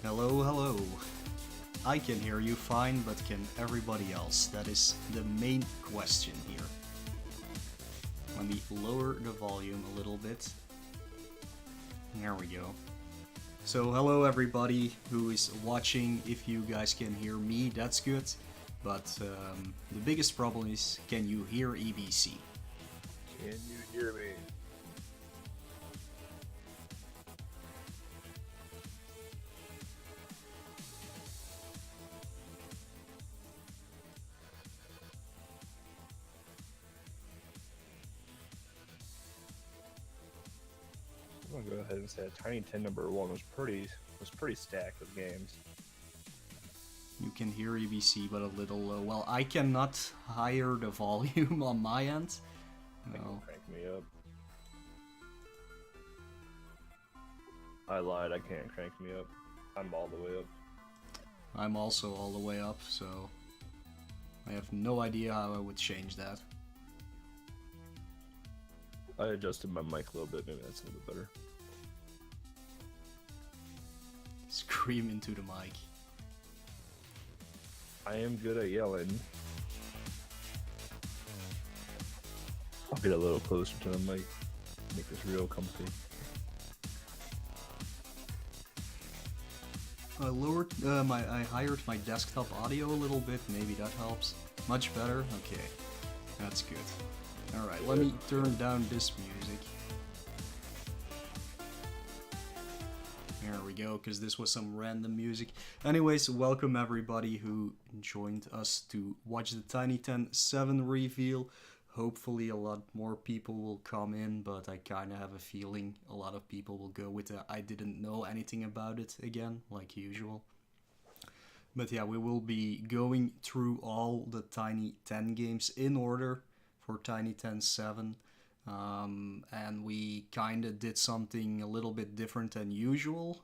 Hello, hello. I can hear you fine, but can everybody else? That is the main question here. Let me lower the volume a little bit. There we go. So hello everybody who is watching. If you guys can hear me, that's good. But the biggest problem is, can you hear EBC? Can you hear me? I'm gonna go ahead and say that Tiny 10 number 1 was pretty stacked with games. You can hear EBC, but a little low. Well, I cannot higher the volume on my end. No. Crank me up. I lied, I can't crank me up. I'm all the way up. I'm also all the way up, so I have no idea how I would change that. I adjusted my mic a little bit, maybe that's a little bit better. Scream into the mic. I am good at yelling. I'll get a little closer to the mic, make this real comfy. I hired my desktop audio a little bit, maybe that helps. Much better? Okay, that's good. Alright, let me turn down this music. There we go, because this was some random music. Anyways, welcome everybody who joined us to watch the Tiny TT7 reveal. Hopefully a lot more people will come in, but I kind of have a feeling a lot of people will go with the I didn't know anything about it again, like usual. But yeah, we will be going through all the Tiny 10 games in order for Tiny TT7. And we kind of did something a little bit different than usual.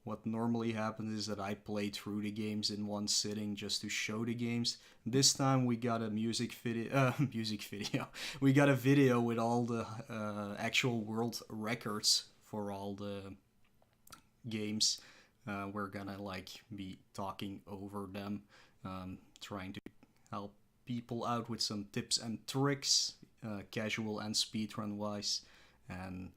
What normally happens is that I play through the games in one sitting just to show the games. This time we got a music video. We got a video with all the actual world records for all the games. We're gonna be talking over them, trying to help people out with some tips and tricks, casual and speedrun wise, and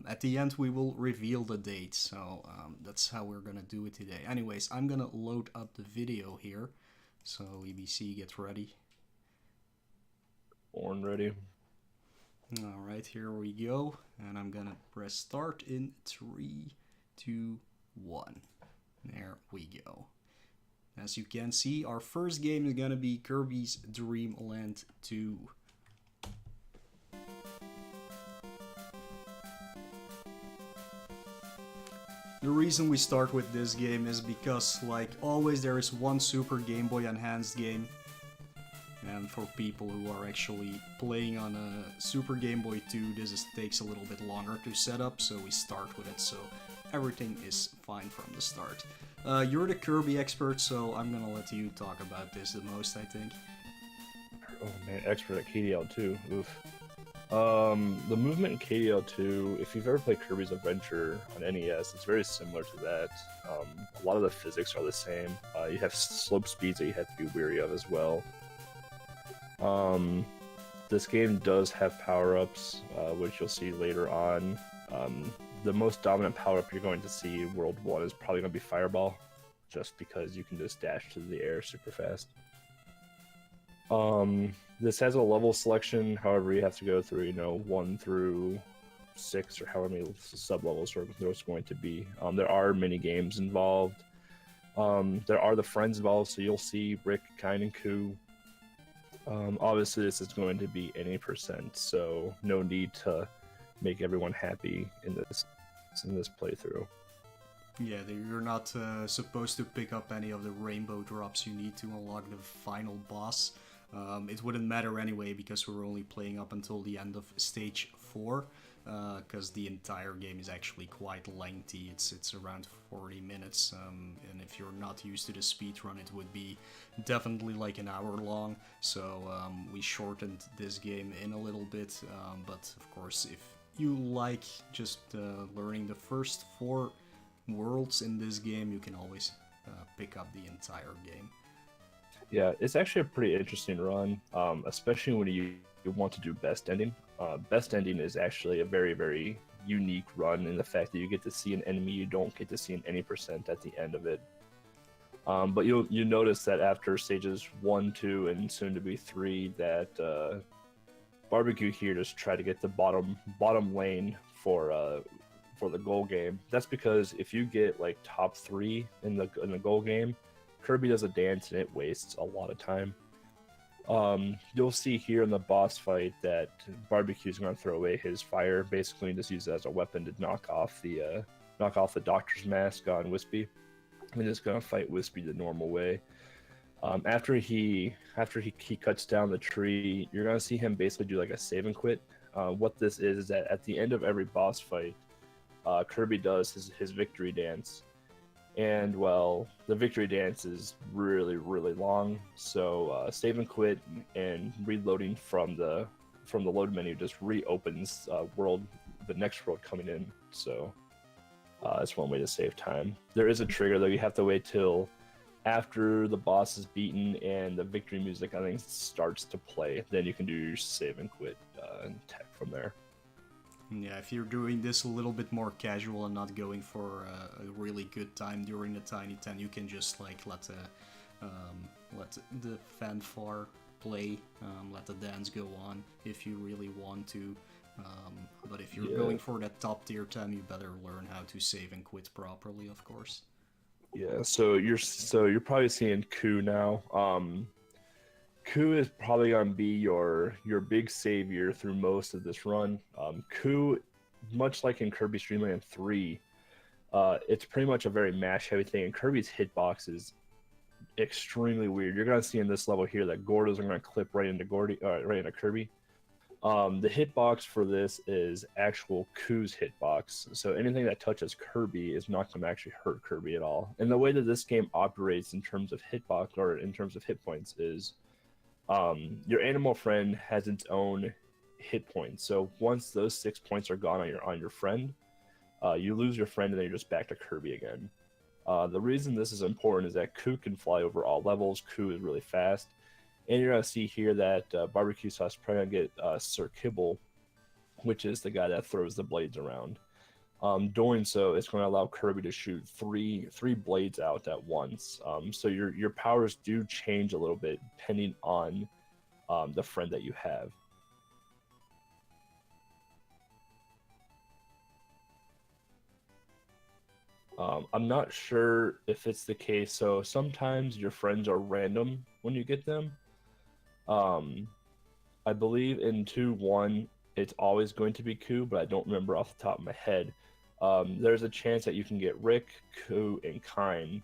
at the end we will reveal the date, so that's how we're gonna do it today. Anyways, I'm gonna load up the video here, so EBC, get ready. Born ready. Alright, here we go, and I'm gonna press start in 3, 2, 1. There we go. As you can see, our first game is gonna be Kirby's Dream Land 2. The reason we start with this game is because, like always, there is one Super Game Boy Enhanced game. And for people who are actually playing on a Super Game Boy 2, this takes a little bit longer to set up, so we start with it, so everything is fine from the start. You're the Kirby expert, so I'm gonna let you talk about this the most, I think. Oh man, expert at KDL2. Oof. The movement in KDL2, if you've ever played Kirby's Adventure on NES, it's very similar to that. A lot of the physics are the same. You have slope speeds that you have to be wary of as well. This game does have power-ups, which you'll see later on. The most dominant power-up you're going to see in World 1 is probably going to be Fireball, just because you can just dash to the air super fast. This has a level selection, however you have to go through, 1 through 6 or however many sub-levels there's going to be. There are mini games involved. There are the friends involved, so you'll see Rick, Kine, and Koo. Obviously this is going to be any percent, so no need to make everyone happy in this playthrough. Yeah, you're not supposed to pick up any of the rainbow drops you need to unlock the final boss. It wouldn't matter anyway because we're only playing up until the end of stage 4, because the entire game is actually quite lengthy. It's around 40 minutes, and if you're not used to the speedrun, it would be definitely like an hour long. So we shortened this game in a little bit, but of course if you like just learning the first 4 worlds in this game, you can always pick up the entire game. Yeah, it's actually a pretty interesting run, especially when you want to do best ending. Best ending is actually a very, very unique run in the fact that you get to see an enemy you don't get to see in any percent at the end of it. But you notice that after stages 1, 2, and soon to be 3, that Barbecue here just try to get the bottom lane for the goal game. That's because if you get like top 3 in the goal game, Kirby does a dance and it wastes a lot of time. You'll see here in the boss fight that Barbecue's going to throw away his fire, basically just use it as a weapon to knock off the doctor's mask on Wispy. And just going to fight Wispy the normal way. After he cuts down the tree, you're going to see him basically do like a save and quit. What this is that at the end of every boss fight, Kirby does his victory dance. And well, the victory dance is really, really long. So save and quit and reloading from the load menu just reopens the next world coming in. So that's one way to save time. There is a trigger though. You have to wait till after the boss is beaten and the victory music, I think, starts to play. Then you can do your save and quit and tech from there. Yeah, if you're doing this a little bit more casual and not going for a really good time during the Tiny 10, you can just like let the fanfare play, let the dance go on if you really want to. But if you're going for that top tier 10, you better learn how to save and quit properly, of course. Yeah, so you're probably seeing Ku now. Ku is probably gonna be your big savior through most of this run. Ku, much like in Kirby Dream Land 3, it's pretty much a very mash heavy thing, and Kirby's hitbox is extremely weird. You're gonna see in this level here that Gordos are gonna clip right into Kirby. The hitbox for this is actual Ku's hitbox, so anything that touches Kirby is not going to actually hurt Kirby at all. And the way that this game operates in terms of hitbox or in terms of hit points is your animal friend has its own hit points. So once those 6 points are gone on your friend, you lose your friend and then you're just back to Kirby again. The reason this is important is that Ku can fly over all levels. Ku is really fast. And you're going to see here that Barbecue Sauce is probably going to get Sir Kibble, which is the guy that throws the blades around. Doing so, it's going to allow Kirby to shoot three blades out at once. So your powers do change a little bit depending on the friend that you have. I'm not sure if it's the case. So sometimes your friends are random when you get them. I believe in 2-1 it's always going to be Ku, but I don't remember off the top of my head. There's a chance that you can get Rick, Ku, and Kine,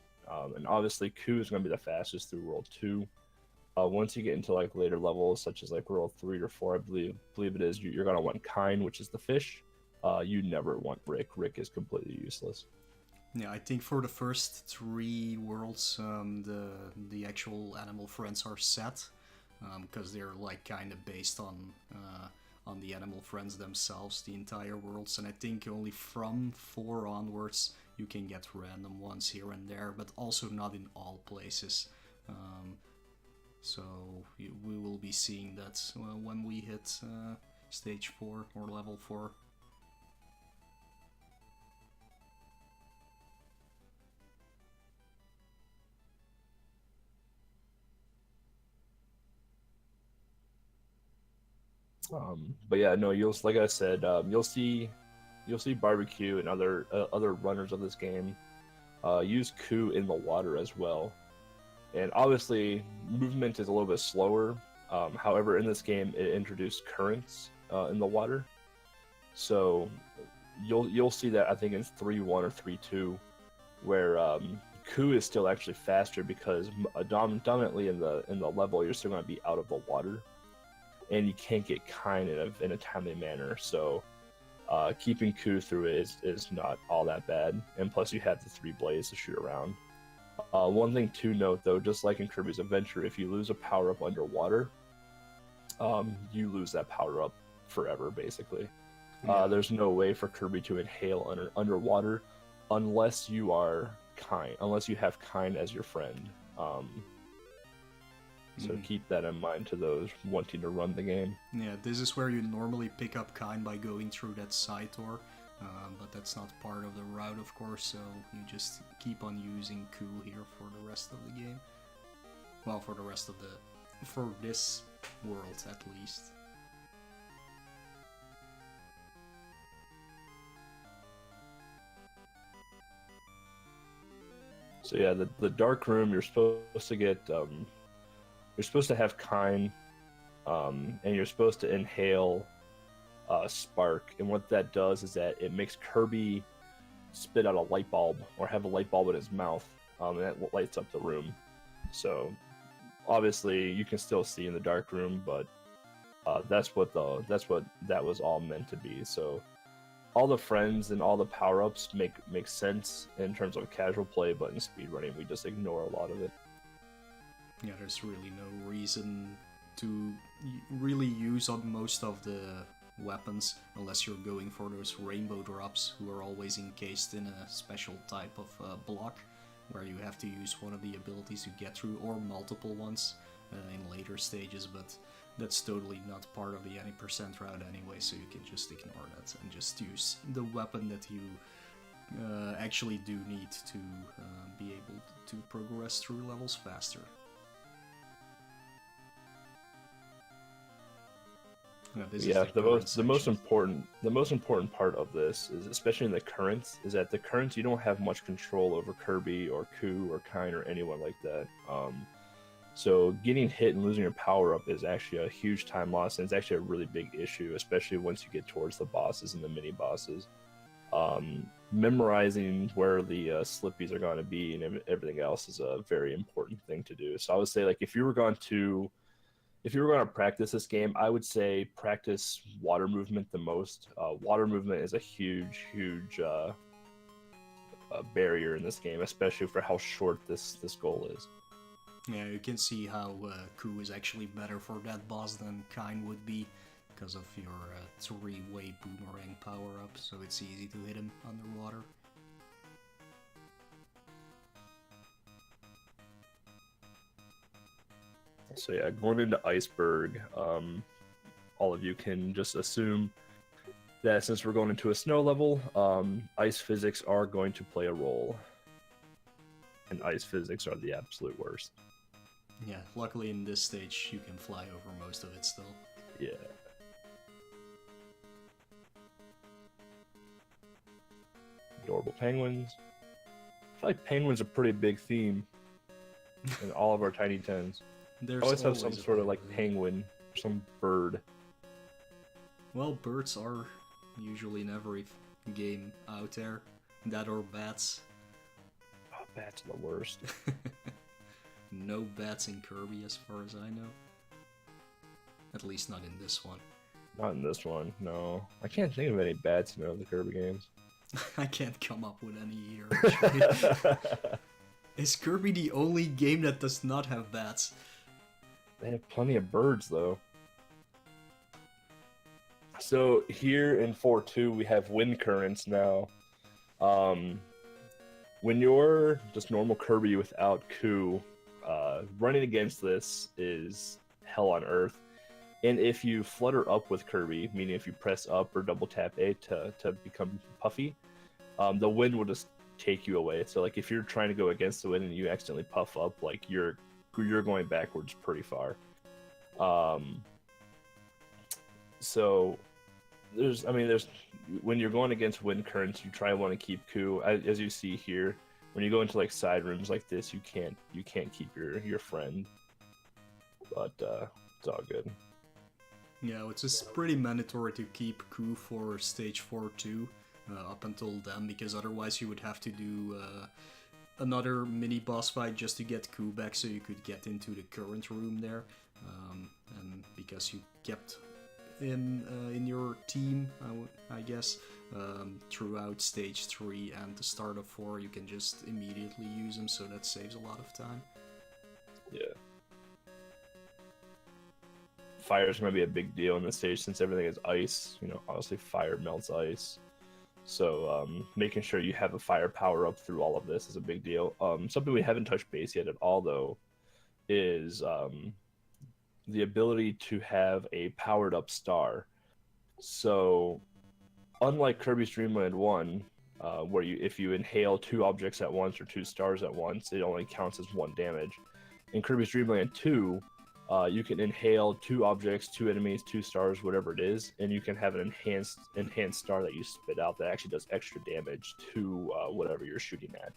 and obviously Ku is going to be the fastest through World 2. Once you get into like later levels, such as like World 3 or 4, I believe it is, you're going to want Kine, which is the fish. You never want Rick. Rick is completely useless. Yeah, I think for the first 3 worlds, the actual animal friends are set, because they're like kind of based on the animal friends themselves, the entire worlds. And I think only from 4 onwards you can get random ones here and there, but also not in all places. So we will be seeing that when we hit stage 4 or level 4. But yeah, no, like I said, you'll see Barbecue and other runners of this game use Ku in the water as well. And obviously, movement is a little bit slower. However, in this game, it introduced currents in the water, so you'll see that I think in 3-1 or 3-2, where Ku is still actually faster because dominantly in the level you're still going to be out of the water. And you can't get Kine in a timely manner, so keeping Ku through it is not all that bad. And plus, you have the 3 blades to shoot around. One thing to note, though, just like in Kirby's Adventure, if you lose a power-up underwater, you lose that power-up forever, basically. Yeah. There's no way for Kirby to inhale underwater, unless you are kind, unless you have kind as your friend. So keep that in mind to those wanting to run the game. Yeah, this is where you normally pick up kind by going through that side door, but that's not part of the route, of course, so you just keep on using Ku here for the rest of the game. Well, for the rest of for this world at least. So yeah, the dark room, you're supposed to get you're supposed to have kind, and you're supposed to inhale spark, and what that does is that it makes Kirby spit out a light bulb or have a light bulb in his mouth, and that lights up the room. So obviously you can still see in the dark room, but that's what that was all meant to be. So all the friends and all the power-ups make sense in terms of casual play, but in speedrunning we just ignore a lot of it. Yeah, there's really no reason to really use up most of the weapons unless you're going for those rainbow drops, who are always encased in a special type of block where you have to use one of the abilities to get through, or multiple ones in later stages, but that's totally not part of the any percent route anyway, so you can just ignore that and just use the weapon that you actually do need to be able to progress through levels faster. Yeah, the most important part of this is, especially in the currents, is that the currents you don't have much control over Kirby or Ku or Kind or anyone like that. So getting hit and losing your power up is actually a huge time loss, and it's actually a really big issue, especially once you get towards the bosses and the mini bosses. Memorizing where the slippies are going to be and everything else is a very important thing to do. So I would say, like, if you were going to practice this game, I would say practice water movement the most. Water movement is a huge barrier in this game, especially for how short this goal is. Yeah, you can see how Ku is actually better for that boss than Kind would be, because of your three-way boomerang power-up, so it's easy to hit him underwater. So yeah, going into Iceberg, all of you can just assume that since we're going into a snow level, ice physics are going to play a role. And ice physics are the absolute worst. Yeah, luckily in this stage you can fly over most of it still. Yeah. Adorable penguins. I feel like penguins are a pretty big theme in all of our Tiny Tens. There's always have some sort of like penguin, some bird. Well, birds are usually in every game out there. That or bats. Oh, bats are the worst. No bats in Kirby as far as I know. At least not in this one. Not in this one, no. I can't think of any bats in the Kirby games. I can't come up with any either, actually. Is Kirby the only game that does not have bats? They have plenty of birds, though. So here in 4.2, we have wind currents now. When you're just normal Kirby without Ku, running against this is hell on earth. And if you flutter up with Kirby, meaning if you press up or double tap A to become puffy, the wind will just take you away. So like if you're trying to go against the wind and you accidentally puff up, like you're going backwards pretty far. So there's when you're going against wind currents, you try to want to keep Ku. As you see here, when you go into like side rooms like this, you can't keep your friend. But it's all good. Yeah, it's just pretty mandatory to keep Ku for stage 4-2 up until then, because otherwise you would have to do another mini boss fight just to get Ku back so you could get into the current room there. And because you kept him in your team, I guess, throughout stage 3 and the start of 4, you can just immediately use him, so that saves a lot of time. Yeah. Fire is going to be a big deal in this stage since everything is ice. Obviously fire melts ice. So making sure you have a firepower up through all of this is a big deal. Something we haven't touched base yet at all, though, is the ability to have a powered up star. So unlike Kirby's Dream Land 1, where if you inhale 2 objects at once or 2 stars at once, it only counts as 1 damage. In Kirby's Dream Land 2, you can inhale 2 objects, 2 enemies, 2 stars, whatever it is, and you can have an enhanced star that you spit out that actually does extra damage to whatever you're shooting at.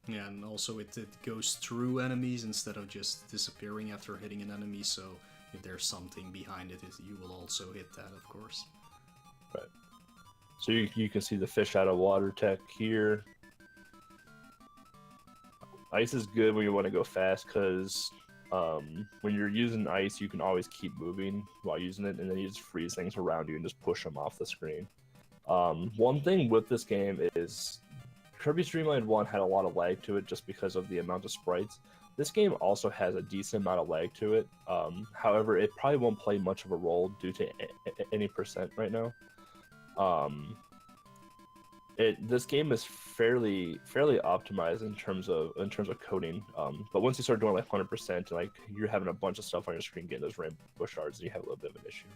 Yeah, and also it goes through enemies instead of just disappearing after hitting an enemy, so if there's something behind it, you will also hit that, of course. Right. So you can see the fish out of water tech here. Ice is good when you want to go fast, because when you're using ice, you can always keep moving while using it, and then you just freeze things around you and just push them off the screen. One thing with this game is Kirby's Dream Land 1 had a lot of lag to it just because of the amount of sprites. This game also has a decent amount of lag to it. However, it probably won't play much of a role due to any percent right now. This game is fairly optimized in terms of coding. But once you start doing like 100%, like you're having a bunch of stuff on your screen getting those rainbow shards, and you have a little bit of an issue.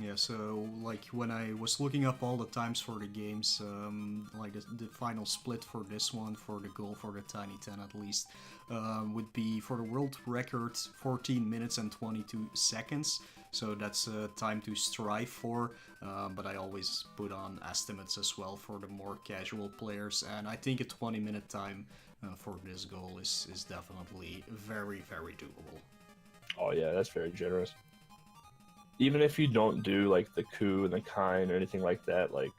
Yeah, so like when I was looking up all the times for the games, like the final split for this one, for the goal for the Tiny 10 at least, would be for the world record 14 minutes and 22 seconds. So that's a time to strive for, but I always put on estimates as well for the more casual players, and I think a 20-minute time for this goal is definitely very, very doable. Oh yeah, that's very generous. Even if you don't do like the coup and the kind or anything like that, like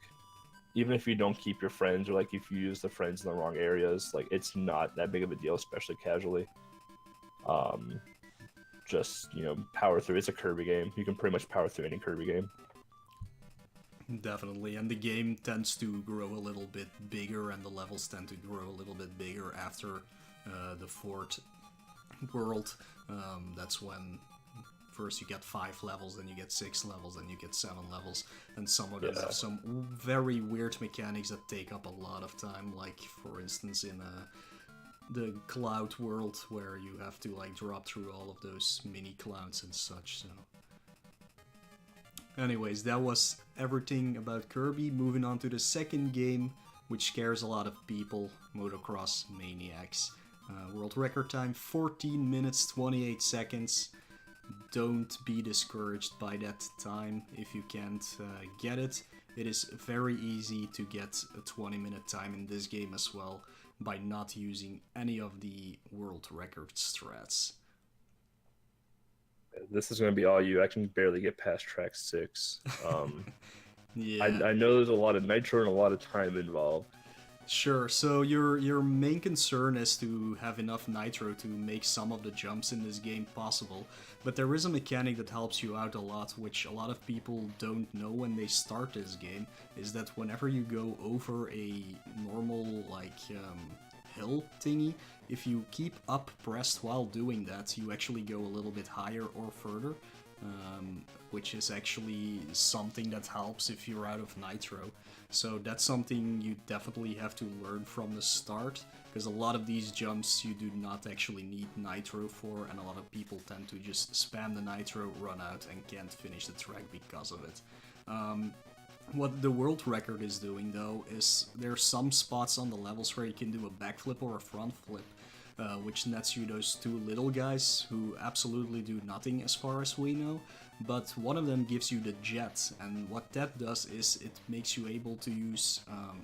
even if you don't keep your friends, or like if you use the friends in the wrong areas, like it's not that big of a deal, especially casually. Just, you know, power through. It's a Kirby game. You can pretty much power through any Kirby game. Definitely, and the game tends to grow a little bit bigger, and the levels tend to grow a little bit bigger after the 4th world. That's when first you get 5 levels, then you get 6 levels, then you get 7 levels, and some of them have some very weird mechanics that take up a lot of time, like for instance in the cloud world, where you have to like drop through all of those mini clouds and such. So anyways, that was everything about Kirby. Moving on to the second game, which scares a lot of people, Motocross Maniacs. World record time 14 minutes 28 seconds. Don't be discouraged by that time if you can't get it. It is very easy to get a 20-minute time in this game as well by not using any of the world record strats. This is going to be all you. I can barely get past track 6. Yeah. I know there's a lot of nitro and a lot of time involved. Sure, so your main concern is to have enough nitro to make some of the jumps in this game possible, but there is a mechanic that helps you out a lot, which a lot of people don't know when they start this game, is that whenever you go over a normal, like, hill thingy, if you keep up pressed while doing that, you actually go a little bit higher or further, which is actually something that helps if you're out of nitro. So that's something you definitely have to learn from the start, because a lot of these jumps you do not actually need nitro for, and a lot of people tend to just spam the nitro, run out, and can't finish the track because of it. What the world record is doing, though, is there's some spots on the levels where you can do a backflip or a front flip, which nets you those 2 little guys who absolutely do nothing as far as we know, but one of them gives you the jet, and what that does is it makes you able to use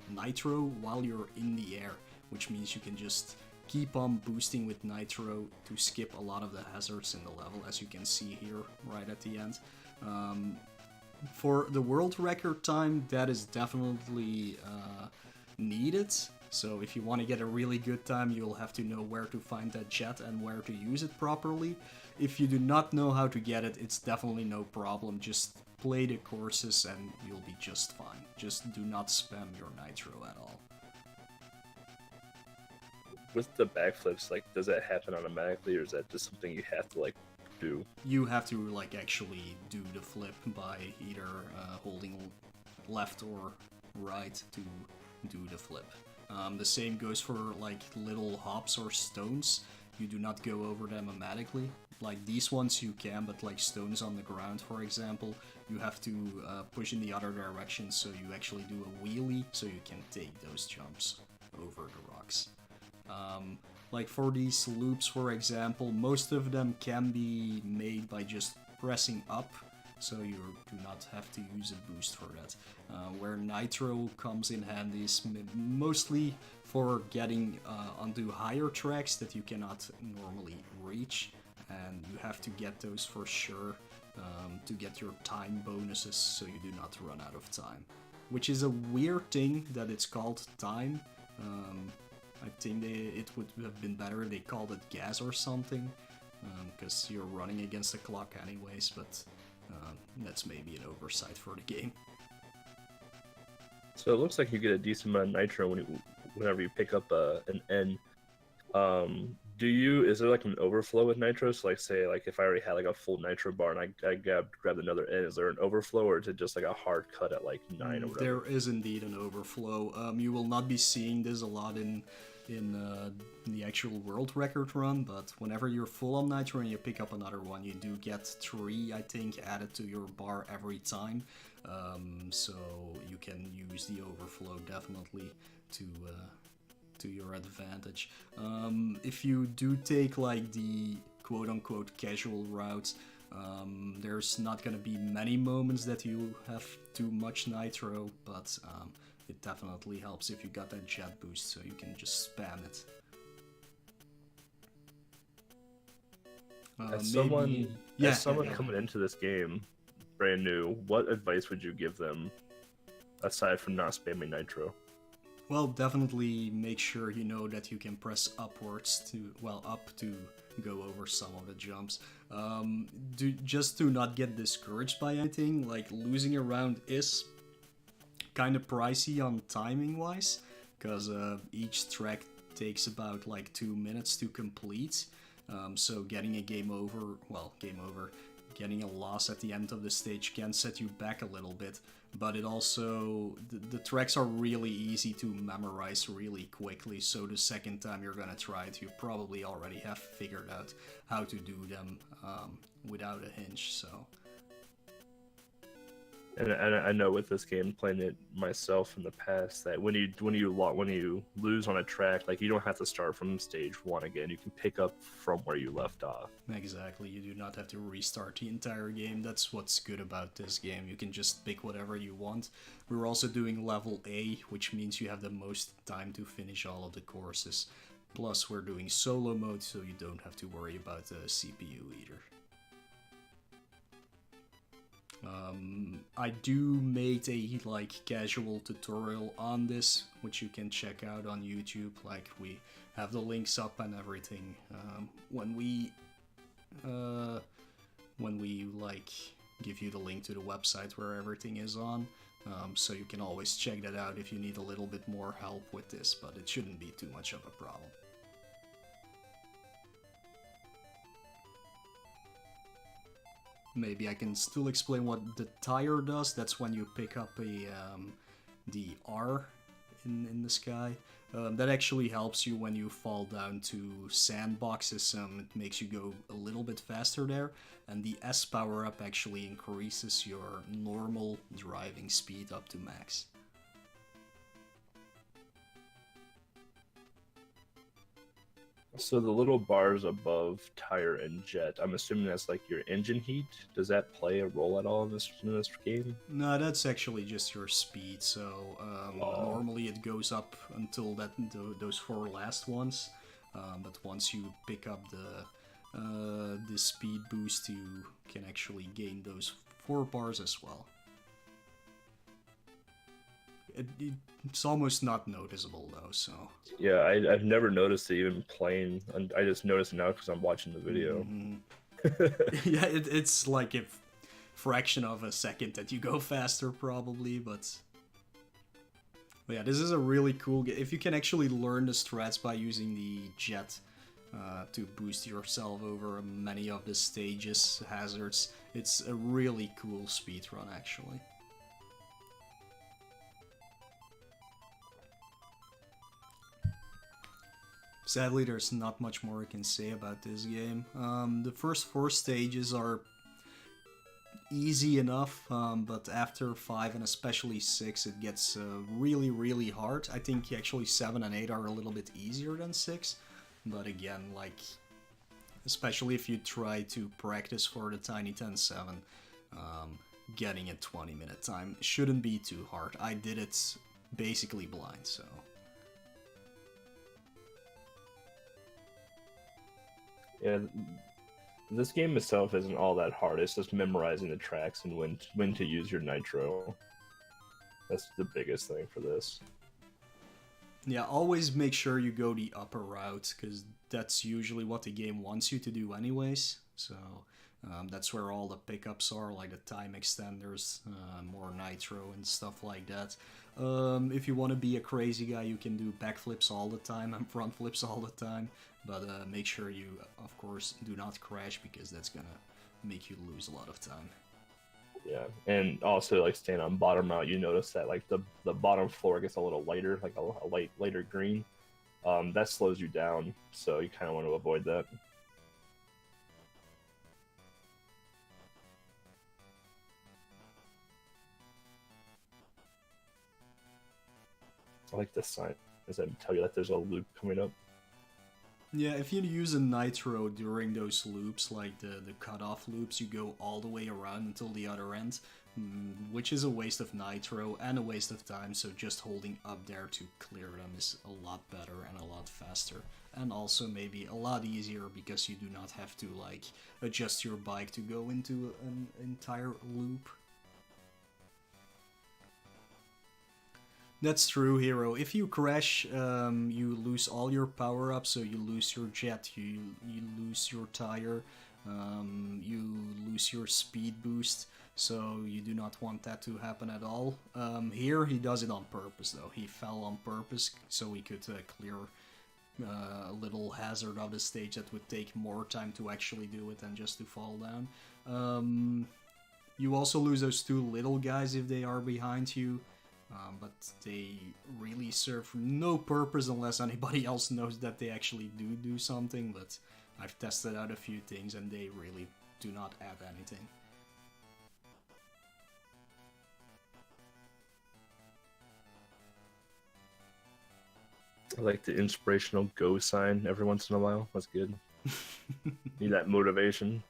nitro while you're in the air, which means you can just keep on boosting with nitro to skip a lot of the hazards in the level, as you can see here right at the end. For the world record time, that is definitely needed. So if you want to get a really good time, you'll have to know where to find that jet and where to use it properly. If you do not know how to get it, it's definitely no problem. Just play the courses and you'll be just fine. Just do not spam your nitro at all. With the backflips, like, does that happen automatically, or is that just something you have to, like, do? You have to, like, actually do the flip by either holding left or right to do the flip. The same goes for like little hops or stones. You do not go over them automatically. Like these ones you can, but like stones on the ground, for example, you have to push in the other direction, so you actually do a wheelie, so you can take those jumps over the rocks. Like for these loops, for example, most of them can be made by just pressing up, so you do not have to use a boost for that. Where Nitro comes in handy is mostly for getting onto higher tracks that you cannot normally reach, and you have to get those for sure to get your time bonuses, so you do not run out of time. Which is a weird thing that it's called time. I think it would have been better if they called it gas or something, because you're running against the clock anyways, but that's maybe an oversight for the game. So it looks like you get a decent amount of nitro whenever you pick up an N. Is there like an overflow with nitro? So like say like if I already had like a full nitro bar and I grabbed another N, is there an overflow, or is it just like a hard cut at like 9 or whatever? There is indeed an overflow. You will not be seeing this a lot in the actual world record run, but whenever you're full on nitro and you pick up another one, you do get 3, I think, added to your bar every time. So you can use the overflow definitely to your advantage. If you do take like the quote-unquote casual route, there's not gonna be many moments that you have too much nitro, but it definitely helps if you got that jet boost, so you can just spam it. As someone coming into this game brand new, what advice would you give them aside from not spamming nitro? Well, definitely make sure you know that you can press upwards up to go over some of the jumps. Just to not get discouraged by anything, like losing a round is kind of pricey on timing wise, because each track takes about like 2 minutes to complete. So getting a game over, getting a loss at the end of the stage can set you back a little bit, but it also, the tracks are really easy to memorize really quickly, so the second time you're gonna try it, you probably already have figured out how to do them without a hinge, so. And I know with this game, playing it myself in the past, that when you lose on a track, like you don't have to start from stage 1 again. You can pick up from where you left off. Exactly, you do not have to restart the entire game. That's what's good about this game. You can just pick whatever you want. We're also doing level A, which means you have the most time to finish all of the courses. Plus, we're doing solo mode, so you don't have to worry about the CPU either. I do made a casual tutorial on this, which you can check out on YouTube. Like, we have the links up and everything. When we give you the link to the website where everything is on, so you can always check that out if you need a little bit more help with this, but it shouldn't be too much of a problem. Maybe I can still explain what the tire does. That's when you pick up the R in the sky. That actually helps you when you fall down to sandboxes. It makes you go a little bit faster there. And the S power-up actually increases your normal driving speed up to max. So the little bars above tire and jet, I'm assuming that's like your engine heat. Does that play a role at all in this game? No, that's actually just your speed. So normally it goes up until those 4 last ones, but once you pick up the speed boost, you can actually gain those 4 bars as well. It's almost not noticeable though, so. Yeah, I've never noticed it even playing, and I just noticed it now because I'm watching the video. Mm-hmm. Yeah, it's like a fraction of a second that you go faster probably, but yeah, this is a really cool game. If you can actually learn the strats by using the jet to boost yourself over many of the stages, hazards, it's a really cool speedrun actually. sadly, there's not much more I can say about this game. The first 4 stages are easy enough, but after 5 and especially 6 it gets really, really hard. I think actually 7 and 8 are a little bit easier than 6, but again, like, especially if you try to practice for the Tiny 10-7, getting a 20-minute time shouldn't be too hard. I did it basically blind, so... Yeah, this game itself isn't all that hard. It's just memorizing the tracks and when to use your nitro. That's the biggest thing for this. Yeah, always make sure you go the upper route, because that's usually what the game wants you to do anyways. So that's where all the pickups are, like the time extenders, more nitro and stuff like that. If you want to be a crazy guy, you can do backflips all the time and front flips all the time. But make sure you, of course, do not crash, because that's gonna make you lose a lot of time. Yeah, and also, like, staying on bottom route, you notice that, like, the bottom floor gets a little lighter, like a lighter green. That slows you down, so you kind of want to avoid that. I like this sign. Does that tell you that there's a loop coming up? Yeah, if you use a nitro during those loops, like the cutoff loops, you go all the way around until the other end, which is a waste of nitro and a waste of time, so just holding up there to clear them is a lot better and a lot faster. And also maybe a lot easier, because you do not have to, like, adjust your bike to go into an entire loop. That's true, Hero. If you crash, you lose all your power-ups, so you lose your jet, you lose your tire, you lose your speed boost, so you do not want that to happen at all. Here, he does it on purpose, though. He fell on purpose, so he could clear a little hazard of the stage that would take more time to actually do it than just to fall down. You also lose those 2 little guys if they are behind you. But they really serve no purpose unless anybody else knows that they actually do something, but I've tested out a few things and they really do not add anything. I like the inspirational go sign every once in a while. That's good. Need that motivation.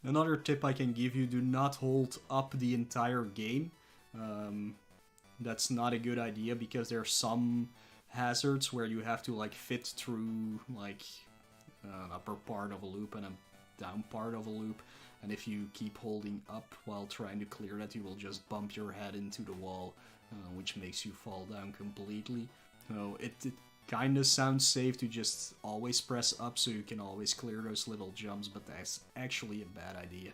Another tip I can give you, do not hold up the entire game. That's not a good idea, because there are some hazards where you have to, like, fit through, like, an upper part of a loop and a down part of a loop. And if you keep holding up while trying to clear that, you will just bump your head into the wall, which makes you fall down completely. So it kinda sounds safe to just always press up so you can always clear those little jumps, but that's actually a bad idea,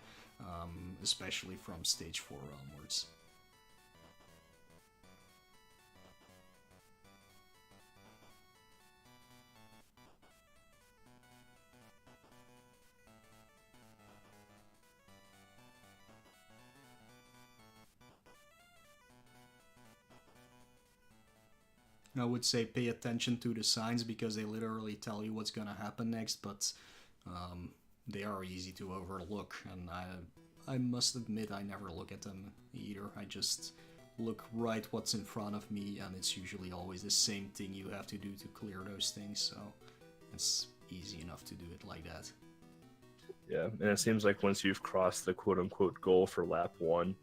especially from stage 4 onwards. I would say pay attention to the signs, because they literally tell you what's gonna happen next, but they are easy to overlook, and I must admit I never look at them either. I just look right what's in front of me, and it's usually always the same thing you have to do to clear those things, so it's easy enough to do it like that. Yeah, and it seems like once you've crossed the quote-unquote goal for lap 1,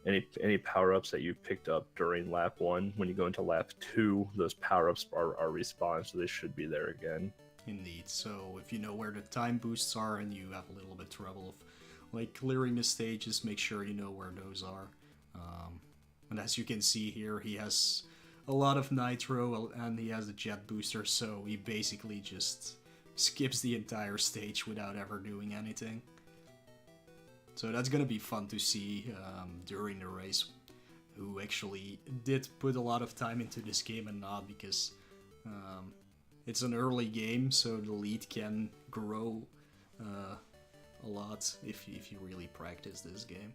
any power-ups that you picked up during lap 1, when you go into lap 2, those power-ups are respawned, so they should be there again. Indeed, so if you know where the time boosts are and you have a little bit trouble of, like, clearing the stages, make sure you know where those are. And as you can see here, he has a lot of nitro and he has a jet booster, so he basically just skips the entire stage without ever doing anything. So that's gonna be fun to see during the race, who actually did put a lot of time into this game and not, because it's an early game, so the lead can grow a lot if you really practice this game.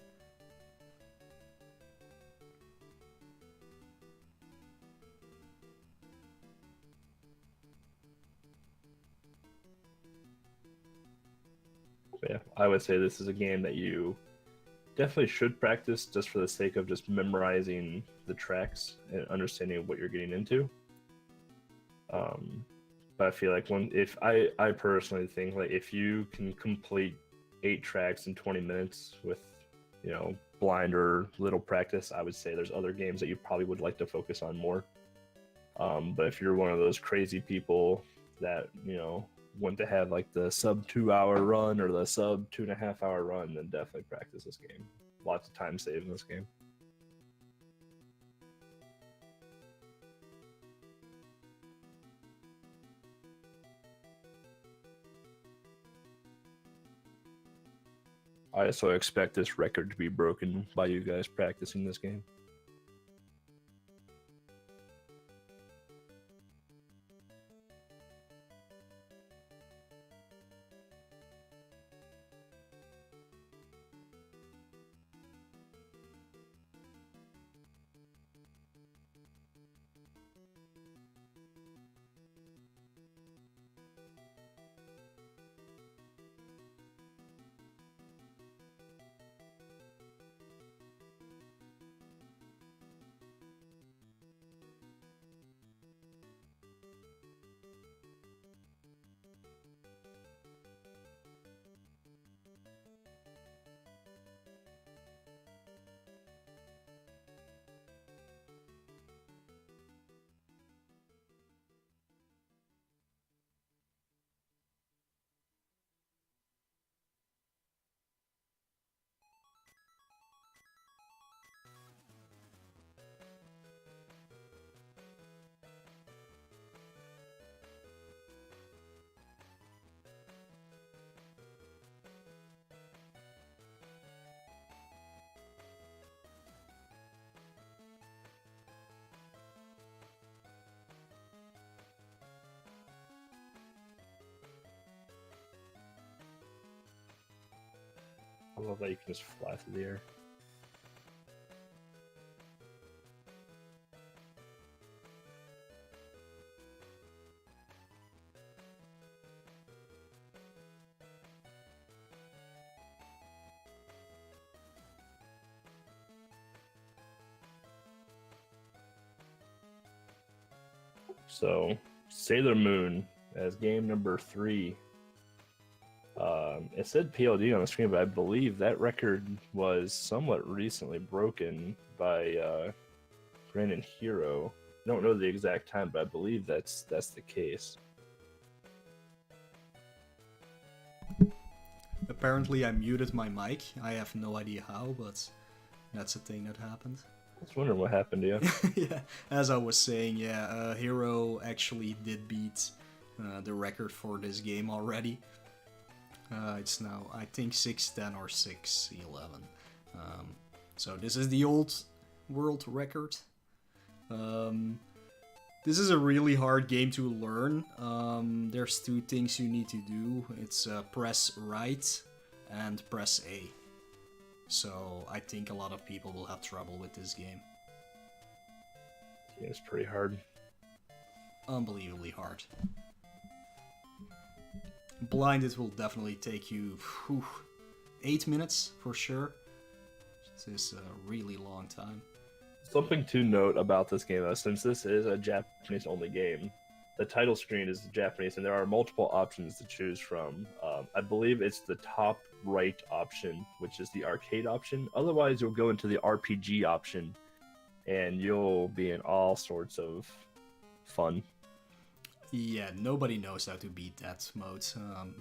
I would say this is a game that you definitely should practice just for the sake of just memorizing the tracks and understanding what you're getting into. But I feel like I personally think like if you can complete 8 tracks in 20 minutes with, blind or little practice, I would say there's other games that you probably would like to focus on more. But if you're one of those crazy people that, want to have like the sub 2 hour run or the sub 2.5 hour run, then definitely practice this game. Lots of time saved in this game. I also expect this record to be broken by you guys practicing this game. I love that you can just fly through the air. So, Sailor Moon as game number 3. It said PLD on the screen, but I believe that record was somewhat recently broken by Brandon Hero. I don't know the exact time, but I believe that's the case. Apparently I muted my mic. I have no idea how, but that's a thing that happened. I was wondering what happened to you. Yeah, as I was saying, Hero actually did beat the record for this game already. It's now, I think, 6:10 or 6:11. So this is the old world record. This is a really hard game to learn. There's 2 things you need to do. It's press right and press A. So I think a lot of people will have trouble with this game. Yeah, it's pretty hard. Unbelievably hard. Blinded will definitely take you 8 minutes for sure. This is a really long time. Something to note about this game, since this is a Japanese-only game, the title screen is Japanese, and there are multiple options to choose from. I believe it's the top right option, which is the arcade option. Otherwise, you'll go into the RPG option, and you'll be in all sorts of fun. Yeah, nobody knows how to beat that mode,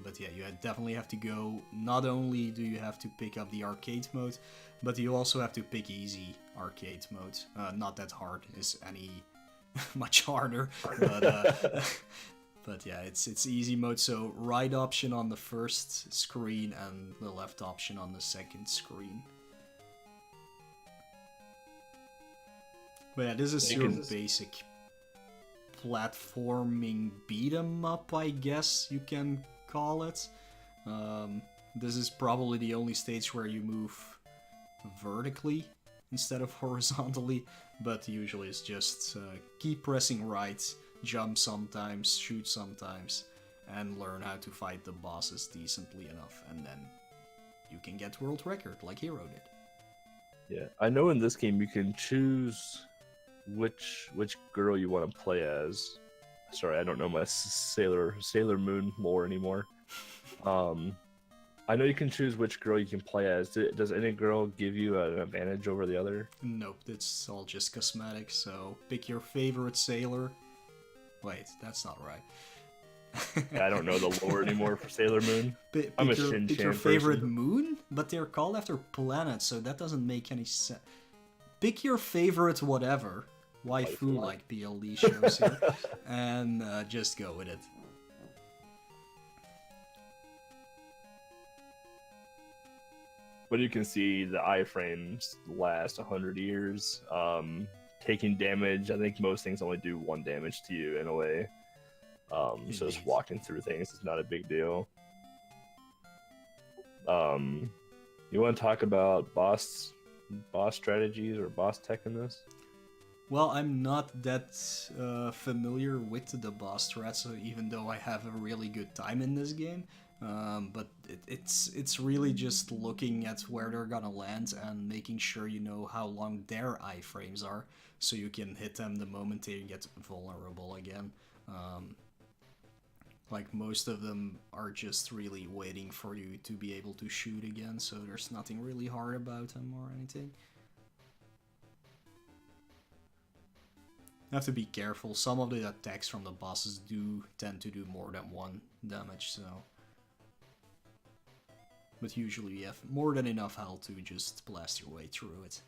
but yeah, you definitely have to go. Not only do you have to pick up the arcade mode, but you also have to pick easy arcade mode. Not that hard is any much harder, but yeah, it's easy mode. So right option on the first screen and the left option on the second screen. But yeah, this is your basic platforming beat 'em up, I guess you can call it. This is probably the only stage where you move vertically instead of horizontally, but usually it's just keep pressing right, jump sometimes, shoot sometimes, and learn how to fight the bosses decently enough, and then you can get world record like Hero did. Yeah, I know in this game you can choose which girl you want to play as. Sorry, I don't know my Sailor Moon lore anymore. I know you can choose which girl you can play as. Does any girl give you an advantage over the other? Nope, it's all just cosmetic, so pick your favorite sailor. Wait, that's not right. I don't know the lore anymore for Sailor Moon. I'm a Shin-chan pick your favorite person. moon, but they're called after planets, so that doesn't make any sense. Pick your favorite whatever, waifu like PLD shows here, and just go with it. But you can see the iframes last 100 years. Taking damage, I think most things only do 1 damage to you in a way. So just walking through things is not a big deal. You want to talk about boss strategies or boss tech in this? Well, I'm not that familiar with the boss strats, even though I have a really good time in this game. But it's really just looking at where they're gonna land and making sure you know how long their iframes are, so you can hit them the moment they get vulnerable again. Like, most of them are just really waiting for you to be able to shoot again, so there's nothing really hard about them or anything. You have to be careful. Some of the attacks from the bosses do tend to do more than 1 damage, so... But usually you have more than enough health to just blast your way through it.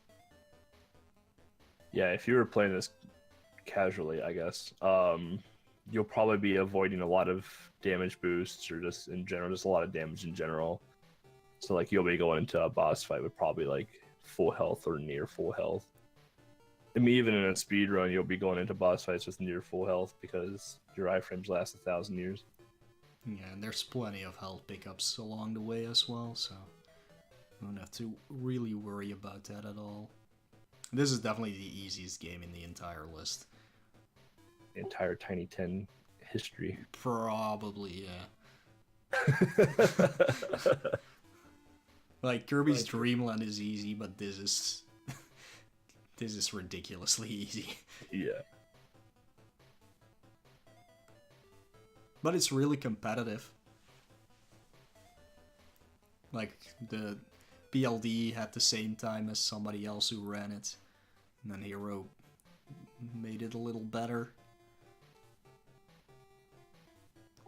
Yeah, if you were playing this casually, I guess, you'll probably be avoiding a lot of damage boosts, or just in general, just a lot of damage in general. So like you'll be going into a boss fight with probably like full health or near full health. I mean, even in a speed run, you'll be going into boss fights with near full health because your iframes last 1,000 years. Yeah, and there's plenty of health pickups along the way as well, so you don't have to really worry about that at all. This is definitely the easiest game in the entire list. The entire Tiny 10 history. Probably, yeah. Like, Kirby's Dream Land is easy, but this is... this is ridiculously easy. Yeah. But it's really competitive. Like, the BLD had the same time as somebody else who ran it. And then Hero made it a little better.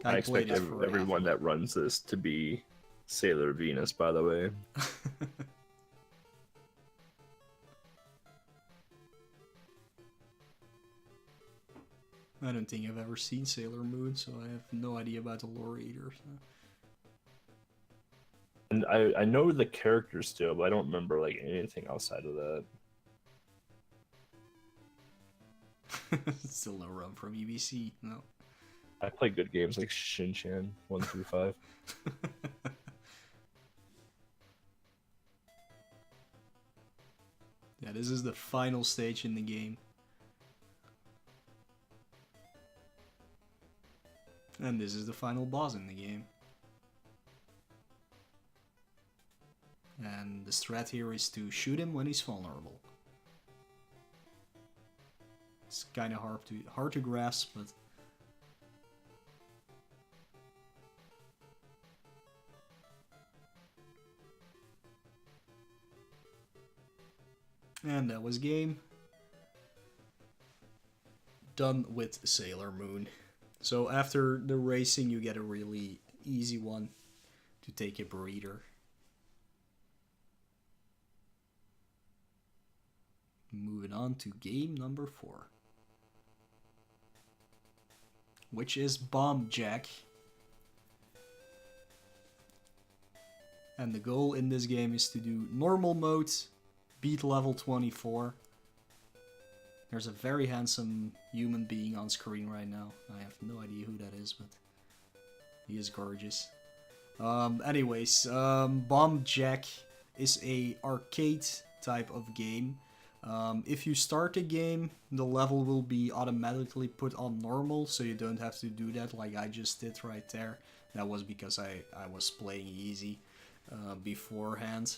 I expect everyone that runs this to be Sailor Venus, by the way. I don't think I've ever seen Sailor Moon, so I have no idea about the lore either. So. And I know the characters still, but I don't remember like anything outside of that. Still no run from EBC, no. I play good games like Shin-chan 1 through 5. Yeah, this is the final stage in the game. And this is the final boss in the game. And the strat here is to shoot him when he's vulnerable. It's kind of hard to grasp, but... And that was game. Done with Sailor Moon. So after the racing, you get a really easy one to take a breather. Moving on to game number 4. Which is Bomb Jack. And the goal in this game is to do normal mode, beat level 24. There's a very handsome human being on screen right now. I have no idea who that is, but he is gorgeous. Anyways, Bomb Jack is a arcade type of game. If you start a game, the level will be automatically put on normal, so you don't have to do that like I just did right there. That was because I was playing easy. beforehand.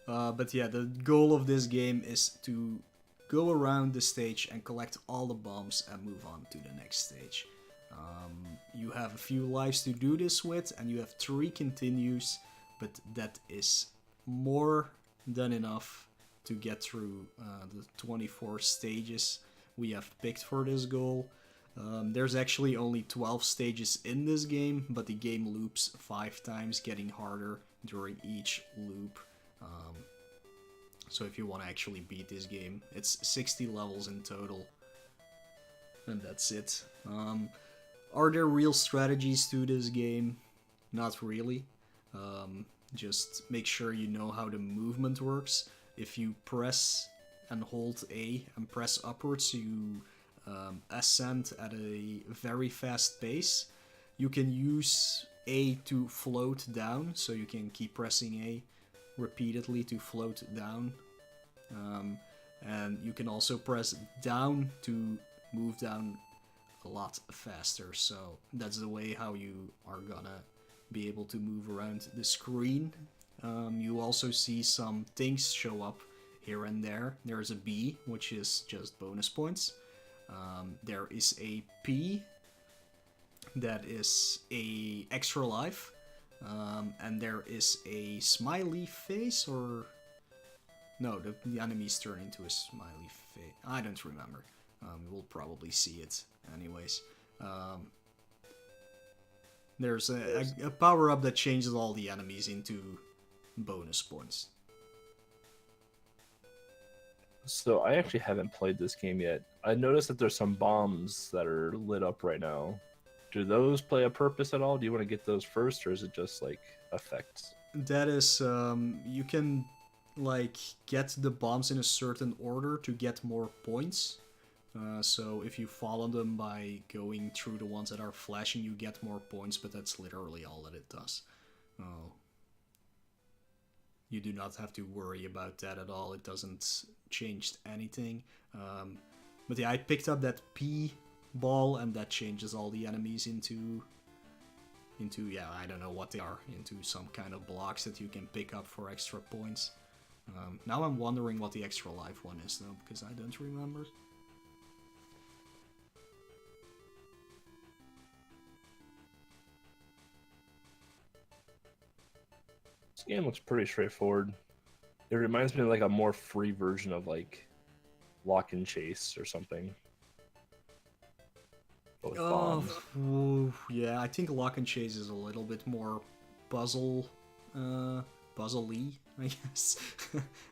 But yeah, the goal of this game is to go around the stage and collect all the bombs and move on to the next stage. You have a few lives to do this with, and you have 3 continues, but that is more than enough to get through the 24 stages we have picked for this goal. There's actually only 12 stages in this game, but the game loops 5 times, getting harder during each loop. So if you want to actually beat this game, it's 60 levels in total. And that's it. Are there real strategies to this game? Not really. Just make sure you know how the movement works. If you press and hold A and press upwards, you ascend at a very fast pace. You can use A to float down, so you can keep pressing A repeatedly to float down. And you can also press down to move down a lot faster, so that's the way how you are gonna be able to move around the screen. You also see some things show up here and there. There's a B, which is just bonus points. There is a P, that is a extra life. And there is a smiley face, or... No, the enemies turn into a smiley face. I don't remember. We'll probably see it anyways. There's a power-up that changes all the enemies into bonus points. So I actually haven't played this game yet. I noticed that there's some bombs that are lit up right now. Do those play a purpose at all? Do you want to get those first, or is it just like effects? That is, you can like get the bombs in a certain order to get more points. So if you follow them by going through the ones that are flashing, you get more points, but that's literally all that it does. You do not have to worry about that at all. It doesn't change anything. But yeah, I picked up that P ball, and that changes all the enemies into yeah, I don't know what they are, into some kind of blocks that you can pick up for extra points. Now I'm wondering what the extra life one is though, because I don't remember. This game looks pretty straightforward. It reminds me of like a more free version of like Lock and Chase or something. But with bombs. Yeah, I think Lock and Chase is a little bit more puzzle-y, I guess,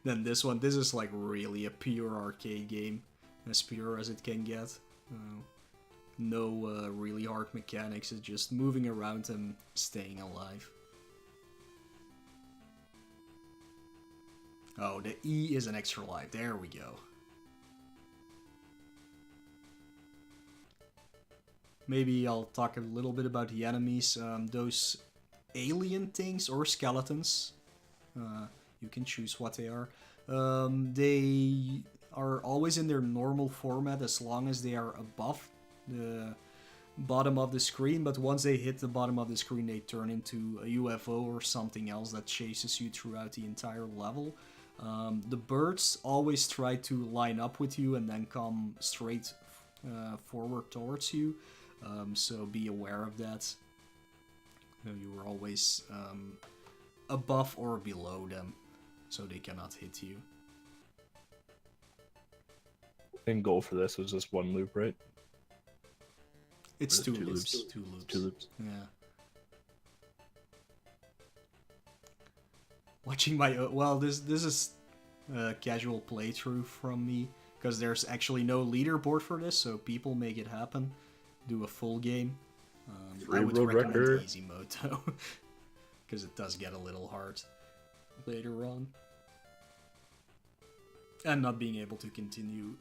than this one. This is like really a pure arcade game, as pure as it can get. No really hard mechanics, it's just moving around and staying alive. Oh, the E is an extra life. There we go. Maybe I'll talk a little bit about the enemies. Those alien things, or skeletons, you can choose what they are. They are always in their normal format as long as they are above the bottom of the screen, but once they hit the bottom of the screen, they turn into a UFO or something else that chases you throughout the entire level. The birds always try to line up with you and then come straight forward towards you, so be aware of that. You are always above or below them, so they cannot hit you. And goal for this was just one loop, right? It's two loops. loops. Two loops. Yeah. Watching my well, this is a casual playthrough from me, because there's actually no leaderboard for this, so people make it happen. Do a full game. I would recommend easy mode though, because it does get a little hard later on. And not being able to continue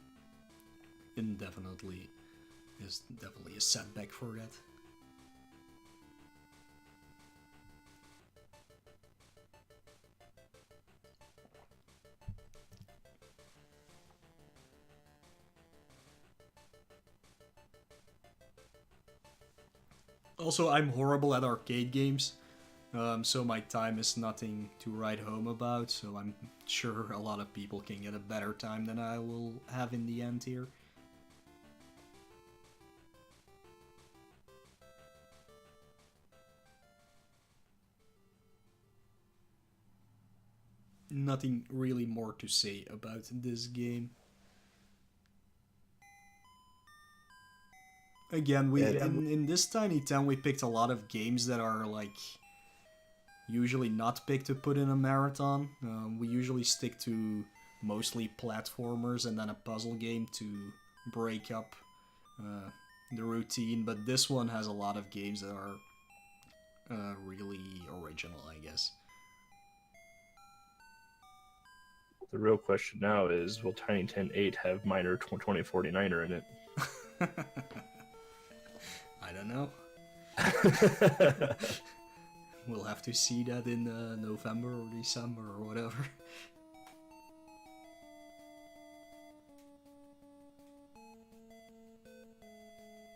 indefinitely is definitely a setback for that. Also, I'm horrible at arcade games, So my time is nothing to write home about, so I'm sure a lot of people can get a better time than I will have in the end here. Nothing really more to say about this game. Again, in this Tiny 10 we picked a lot of games that are like usually not picked to put in a marathon. We usually stick to mostly platformers and then a puzzle game to break up the routine, but this one has a lot of games that are really original, I guess. The real question now is, will Tiny 10.8 have Miner 2049er in it? I don't know. We'll have to see that in November or December or whatever.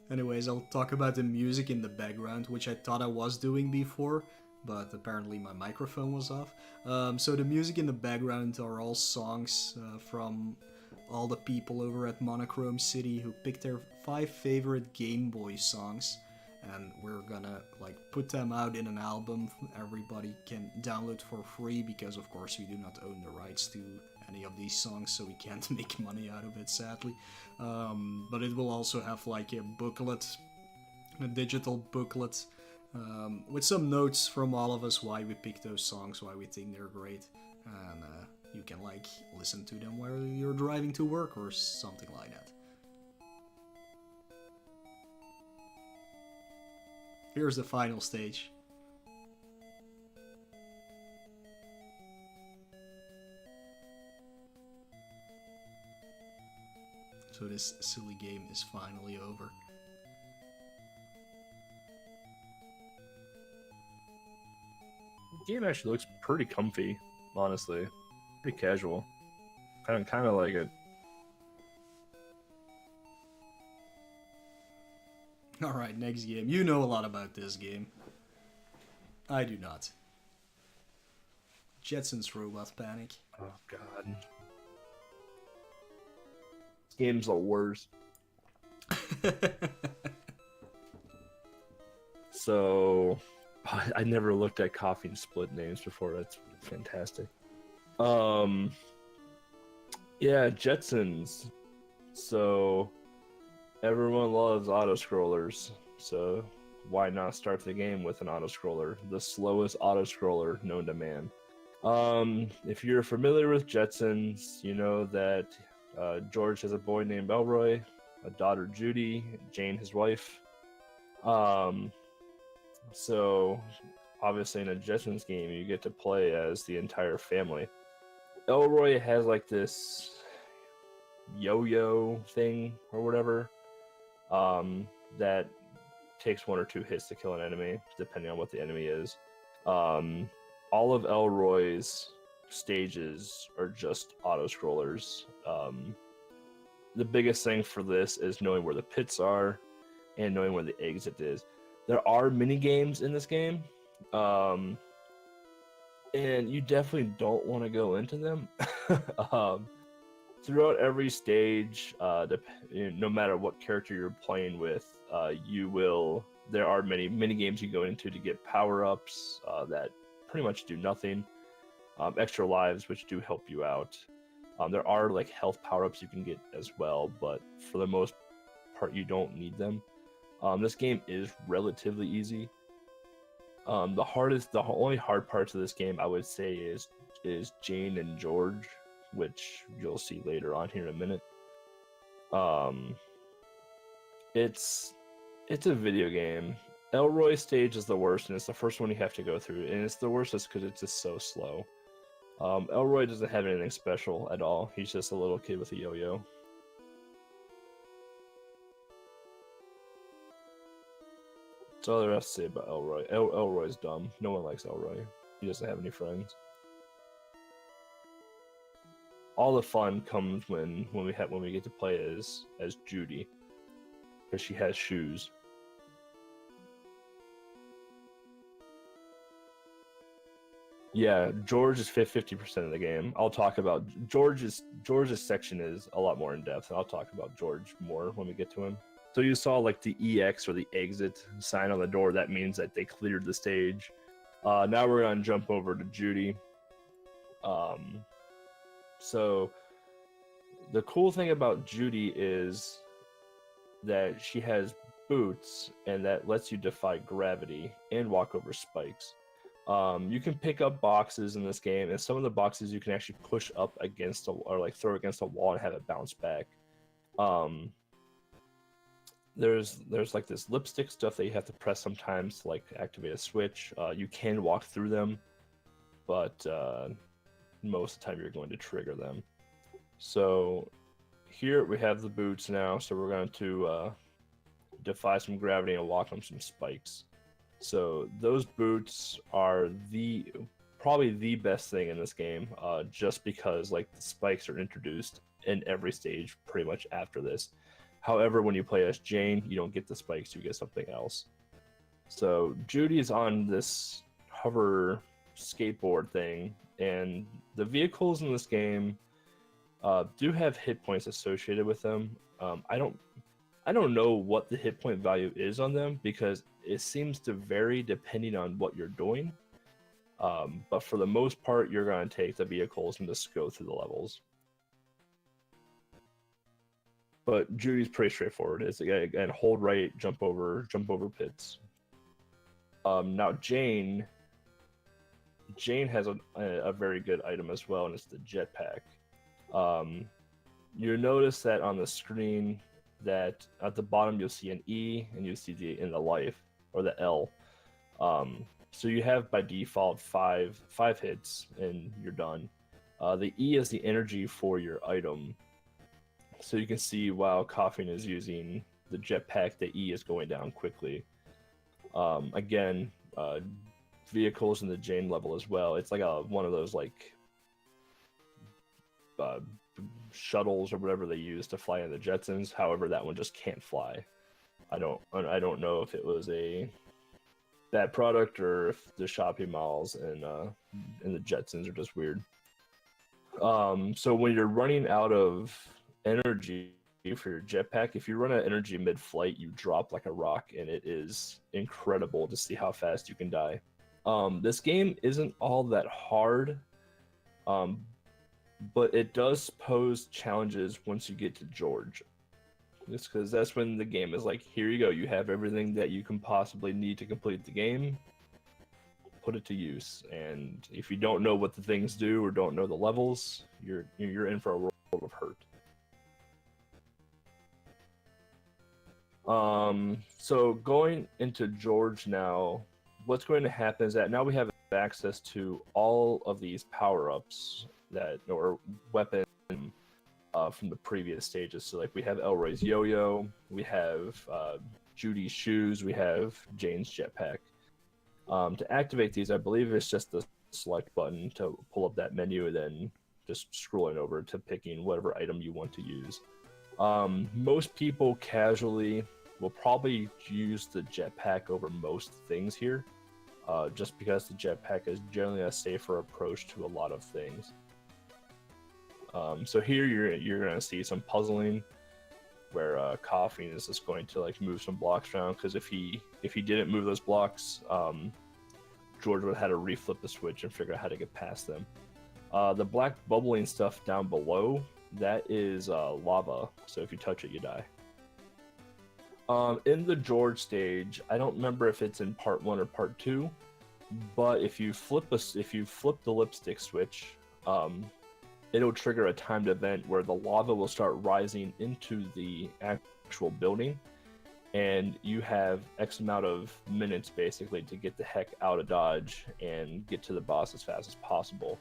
Anyways, I'll talk about the music in the background, which I thought I was doing before, but apparently my microphone was off. So the music in the background are all songs from all the people over at Monochrome City who picked their 5 favorite Game Boy songs, and we're gonna like put them out in an album everybody can download for free, because of course we do not own the rights to any of these songs, so we can't make money out of it, sadly. But it will also have like a booklet, a digital booklet, with some notes from all of us why we picked those songs, why we think they're great, and you can like listen to them while you're driving to work or something like that. Here's the final stage. So this silly game is finally over. The game actually looks pretty comfy, honestly. Pretty casual. Kind of like it. Alright, next game. You know a lot about this game. I do not. Jetsons Robot Panic. Oh god. This game's the worst. So, I never looked at Coffee and Split names before. That's fantastic. Yeah, Jetsons. So, everyone loves auto-scrollers, so why not start the game with an auto-scroller? The slowest auto-scroller known to man. If you're familiar with Jetsons, you know that George has a boy named Elroy, a daughter Judy, Jane his wife. So obviously in a Jetsons game you get to play as the entire family. Elroy has like this yo-yo thing or whatever, that takes 1 or 2 hits to kill an enemy, depending on what the enemy is. All of Elroy's stages are just auto-scrollers. The biggest thing for this is knowing where the pits are and knowing where the exit is. There are mini games in this game, and you definitely don't want to go into them. Throughout every stage, no matter what character you're playing with, there are many mini games you go into to get power-ups that pretty much do nothing. Extra lives, which do help you out. There are like health power-ups you can get as well, but for the most part, you don't need them. This game is relatively easy. The only hard parts of this game, I would say, is Jane and George, which you'll see later on here in a minute. It's a video game. Elroy stage is the worst, and it's the first one you have to go through, and it's the worst just because it's just so slow. Elroy doesn't have anything special at all. He's just a little kid with a yo-yo. That's all there is to say about Elroy. Elroy's dumb. No one likes Elroy. He doesn't have any friends. All the fun comes when we get to play as Judy, because she has shoes. Yeah, George is 50% of the game. I'll talk about George's section is a lot more in depth, and I'll talk about George more when we get to him. So you saw like the EX or the exit sign on the door. That means that they cleared the stage. Now we're gonna jump over to Judy. So the cool thing about Judy is that she has boots, and that lets you defy gravity and walk over spikes. You can pick up boxes in this game, and some of the boxes you can actually push up against or like throw against a wall and have it bounce back. There's like this lipstick stuff that you have to press sometimes to like activate a switch. You can walk through them, but most of the time you're going to trigger them. So here we have the boots now, so we're going to defy some gravity and walk on some spikes. So those boots are probably the best thing in this game, just because like the spikes are introduced in every stage pretty much after this. However, when you play as Jane, you don't get the spikes, you get something else. So Judy is on this hover skateboard thing, and the vehicles in this game do have hit points associated with them. I don't know what the hit point value is on them because it seems to vary depending on what you're doing. But for the most part, you're going to take the vehicles and just go through the levels. But Judy's pretty straightforward. It's again, hold right, jump over pits. Now Jane has a very good item as well, and it's the jetpack. You notice that on the screen that at the bottom you'll see an E and you see the life or the L. So you have by default five hits and you're done. The E is the energy for your item. So you can see while coughing is using the jetpack, the E is going down quickly. Again, vehicles in the Jane level as well. It's like one of those like shuttles or whatever they use to fly in the Jetsons. However, that one just can't fly. I don't know if it was a bad product or if the shopping malls and the Jetsons are just weird. So when you're running out of energy for your jetpack, if you run out of energy mid-flight, you drop like a rock, and it is incredible to see how fast you can die. This game isn't all that hard, but it does pose challenges once you get to George. It's because that's when the game is like, here you go, you have everything that you can possibly need to complete the game, put it to use. And if you don't know what the things do or don't know the levels, you're in for a world of hurt. So going into George now, what's going to happen is that now we have access to all of these power-ups or weapons from the previous stages. So like we have Elroy's yo-yo, we have Judy's shoes, we have Jane's jetpack. To activate these, I believe it's just the select button to pull up that menu and then just scrolling over to picking whatever item you want to use. Most people casually will probably use the jetpack over most things here, just because the jetpack is generally a safer approach to a lot of things. So here you're gonna see some puzzling, where coughing is just going to like move some blocks around, because if he didn't move those blocks, George would have had to reflip the switch and figure out how to get past them. The black bubbling stuff down below, that is lava, so if you touch it, you die. In the George stage, I don't remember if it's in part 1 or part 2, but if you flip the lipstick switch, it'll trigger a timed event where the lava will start rising into the actual building, and you have X amount of minutes basically to get the heck out of Dodge and get to the boss as fast as possible.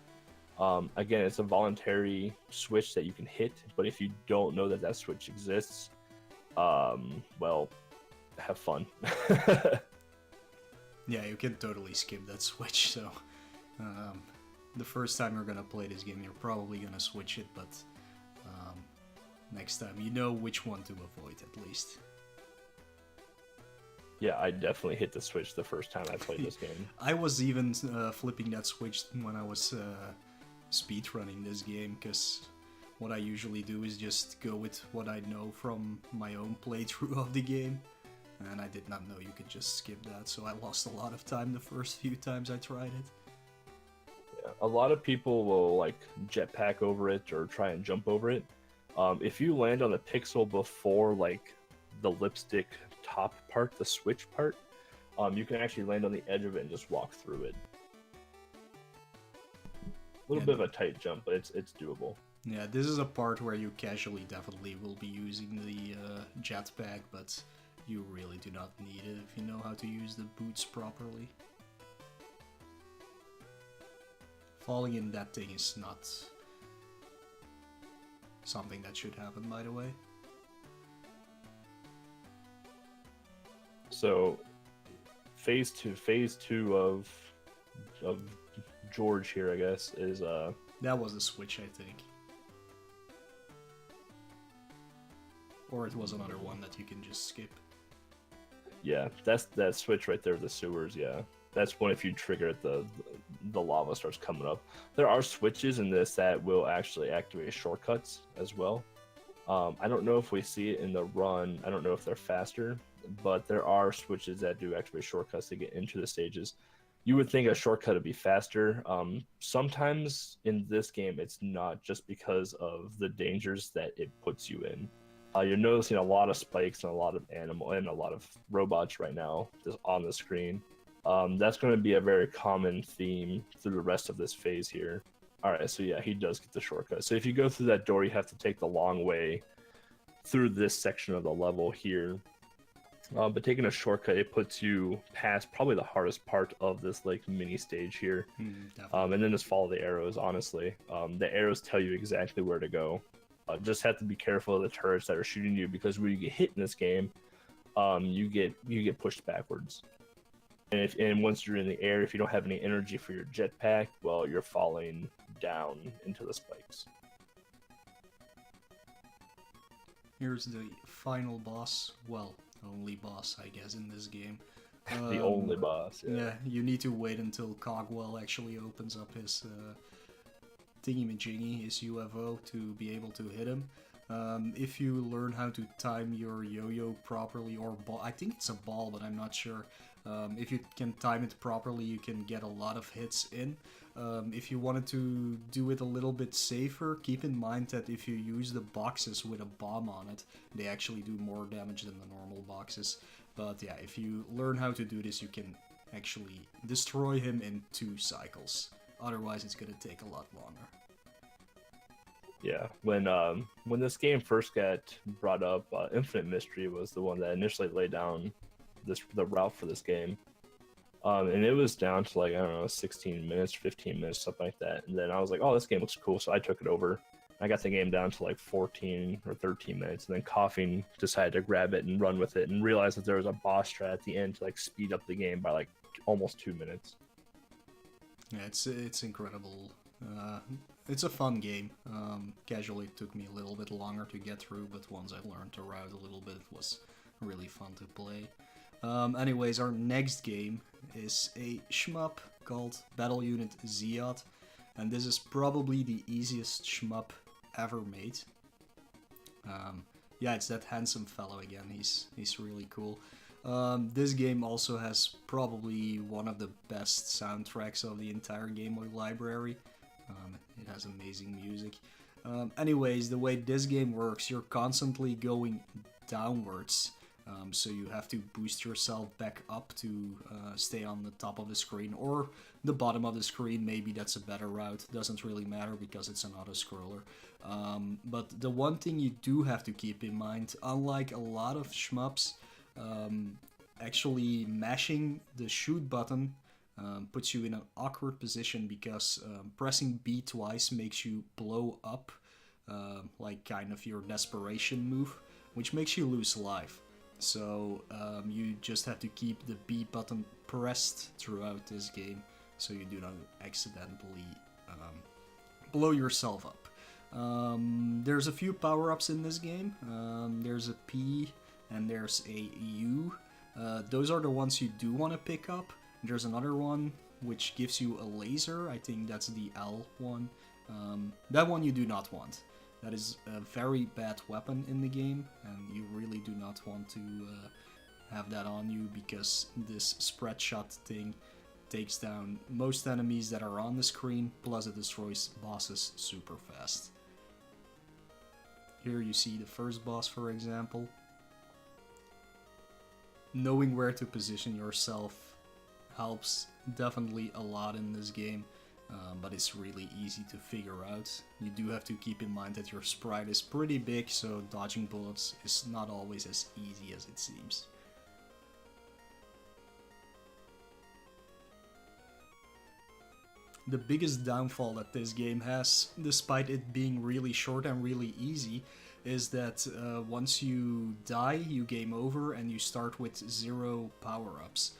Again, it's a voluntary switch that you can hit, but if you don't know that switch exists, well, have fun. Yeah, you can totally skip that switch, so the first time you're gonna play this game, you're probably gonna switch it, but next time you know which one to avoid at least. Yeah, I definitely hit the switch the first time I played this game. I was even flipping that switch when I was speedrunning this game, because what I usually do is just go with what I know from my own playthrough of the game. And I did not know you could just skip that, so I lost a lot of time the first few times I tried it. Yeah, a lot of people will like jetpack over it or try and jump over it. If you land on the pixel before like the lipstick top part, the switch part, you can actually land on the edge of it and just walk through it. A little bit of a tight jump, but it's doable. Yeah, this is a part where you casually definitely will be using the jetpack, but you really do not need it if you know how to use the boots properly. Falling in that thing is not something that should happen, by the way. So, phase two of George here, I guess, is That was a switch, I think. Or it was another one that you can just skip. yeah, that's that switch right there, the sewers. Yeah, that's when if you trigger it, the lava starts coming up. There are switches in this that will actually activate shortcuts as well. I don't know if we see it in the run. I don't know if they're faster, but there are switches that do activate shortcuts to get into the stages. You would think a shortcut would be faster. Sometimes in this game, it's not, just because of the dangers that it puts you in. You're noticing a lot of spikes and a lot of animal and a lot of robots right now just on the screen. That's going to be a very common theme through the rest of this phase here. All right, so yeah, he does get the shortcut. So if you go through that door, you have to take the long way through this section of the level here. But taking a shortcut, it puts you past probably the hardest part of this like mini stage here. And then just follow the arrows, honestly. The arrows tell you exactly where to go. Just have to be careful of the turrets that are shooting you, because when you get hit in this game, you get pushed backwards. And once you're in the air, if you don't have any energy for your jetpack, well, you're falling down into the spikes. Here's the final boss. Well, only boss, I guess, in this game. The only boss. Yeah, you need to wait until Cogwell actually opens up his thingy-majiggy, his UFO, to be able to hit him. If you learn how to time your yo-yo properly, or ball, I think it's a ball, but I'm not sure. If you can time it properly, you can get a lot of hits in. If you wanted to do it a little bit safer, keep in mind that if you use the boxes with a bomb on it, they actually do more damage than the normal boxes. But yeah, if you learn how to do this, you can actually destroy him in 2 cycles. Otherwise, it's gonna take a lot longer. Yeah, when this game first got brought up, Infinite Mystery was the one that initially laid down the route for this game, and it was down to like, I don't know, 16 minutes, 15 minutes, something like that. And then I was like, oh, this game looks cool, so I took it over. I got the game down to like 14 or 13 minutes, and then Coughing decided to grab it and run with it, and realized that there was a boss strat at the end to like speed up the game by like almost 2 minutes. Yeah, it's incredible. It's a fun game. Casually, it took me a little bit longer to get through, but once I learned to route a little bit, it was really fun to play. Anyways, our next game is a shmup called Battle Unit Ziot, and this is probably the easiest shmup ever made. Yeah, it's that handsome fellow again. He's really cool. This game also has probably one of the best soundtracks of the entire Game Boy library. It has amazing music. Anyways, the way this game works, you're constantly going downwards. So you have to boost yourself back up to stay on the top of the screen, or the bottom of the screen. Maybe that's a better route. Doesn't really matter because it's an auto-scroller. But the one thing you do have to keep in mind, unlike a lot of shmups, actually mashing the shoot button puts you in an awkward position, because pressing B twice makes you blow up, like kind of your desperation move, which makes you lose life. So you just have to keep the B button pressed throughout this game, so you do not accidentally blow yourself up. There's a few power-ups in this game. There's a P and there's a U. Those are the ones you do want to pick up. There's another one which gives you a laser. I think that's the L one. That one you do not want. That is a very bad weapon in the game, and you really do not want to have that on you, because this spread shot thing takes down most enemies that are on the screen, plus it destroys bosses super fast. Here you see the first boss, for example. Knowing where to position yourself helps definitely a lot in this game. But it's really easy to figure out. You do have to keep in mind that your sprite is pretty big, so dodging bullets is not always as easy as it seems. The biggest downfall that this game has, despite it being really short and really easy, is that once you die, you game over and you start with 0 power-ups.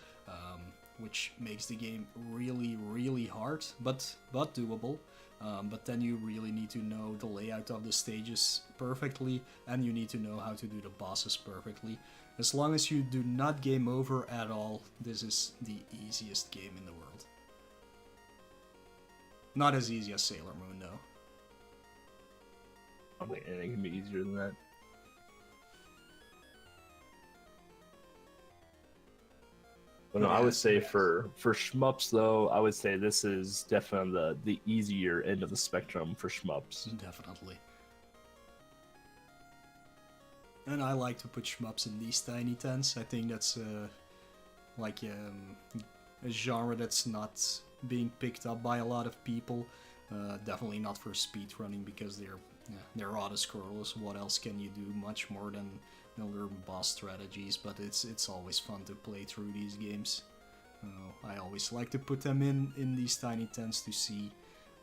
Which makes the game really, really hard, but doable. But then you really need to know the layout of the stages perfectly, and you need to know how to do the bosses perfectly. As long as you do not game over at all, this is the easiest game in the world. Not as easy as Sailor Moon, though. I don't think anything can be easier than that. But no, I would say for shmups though, I would say this is definitely the easier end of the spectrum for shmups. Definitely. And I like to put shmups in these tiny tents. I think that's like a genre that's not being picked up by a lot of people. Definitely not for speedrunning, because they're auto-scrollers. What else can you do? Much more than learn boss strategies, but it's always fun to play through these games. I always like to put them in these tiny tents to see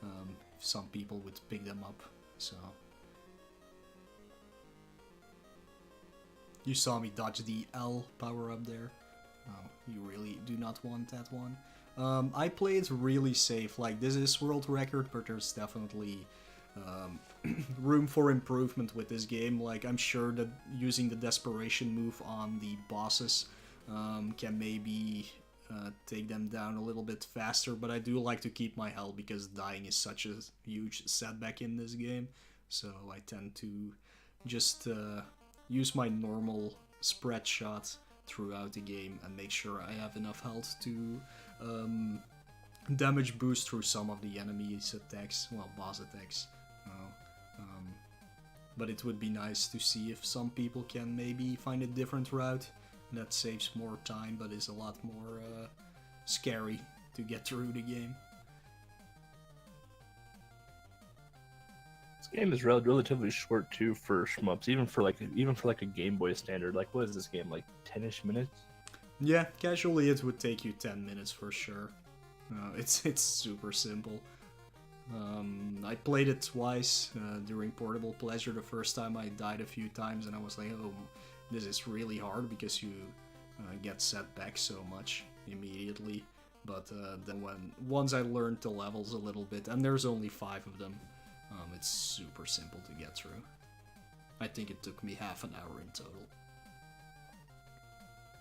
if some people would pick them up. So you saw me dodge the L power up there. You really do not want that one. I play it really safe. Like, this is world record, but there's definitely room for improvement with this game. Like, I'm sure that using the desperation move on the bosses can maybe take them down a little bit faster, but I do like to keep my health, because dying is such a huge setback in this game. So I tend to just use my normal spread shot throughout the game and make sure I have enough health to damage boost through some of the enemy's attacks, well, boss attacks. But it would be nice to see if some people can maybe find a different route that saves more time, but is a lot more scary to get through the game. This game is relatively short too for shmups, even for like a Game Boy standard. Like, what is this game, like 10-ish minutes? Yeah, casually it would take you 10 minutes for sure. It's super simple. I played it twice during Portable Pleasure. The first time I died a few times, and I was like, oh, this is really hard, because you get set back so much immediately. But then once I learned the levels a little bit, and there's only 5 of them, it's super simple to get through. I think it took me half an hour in total.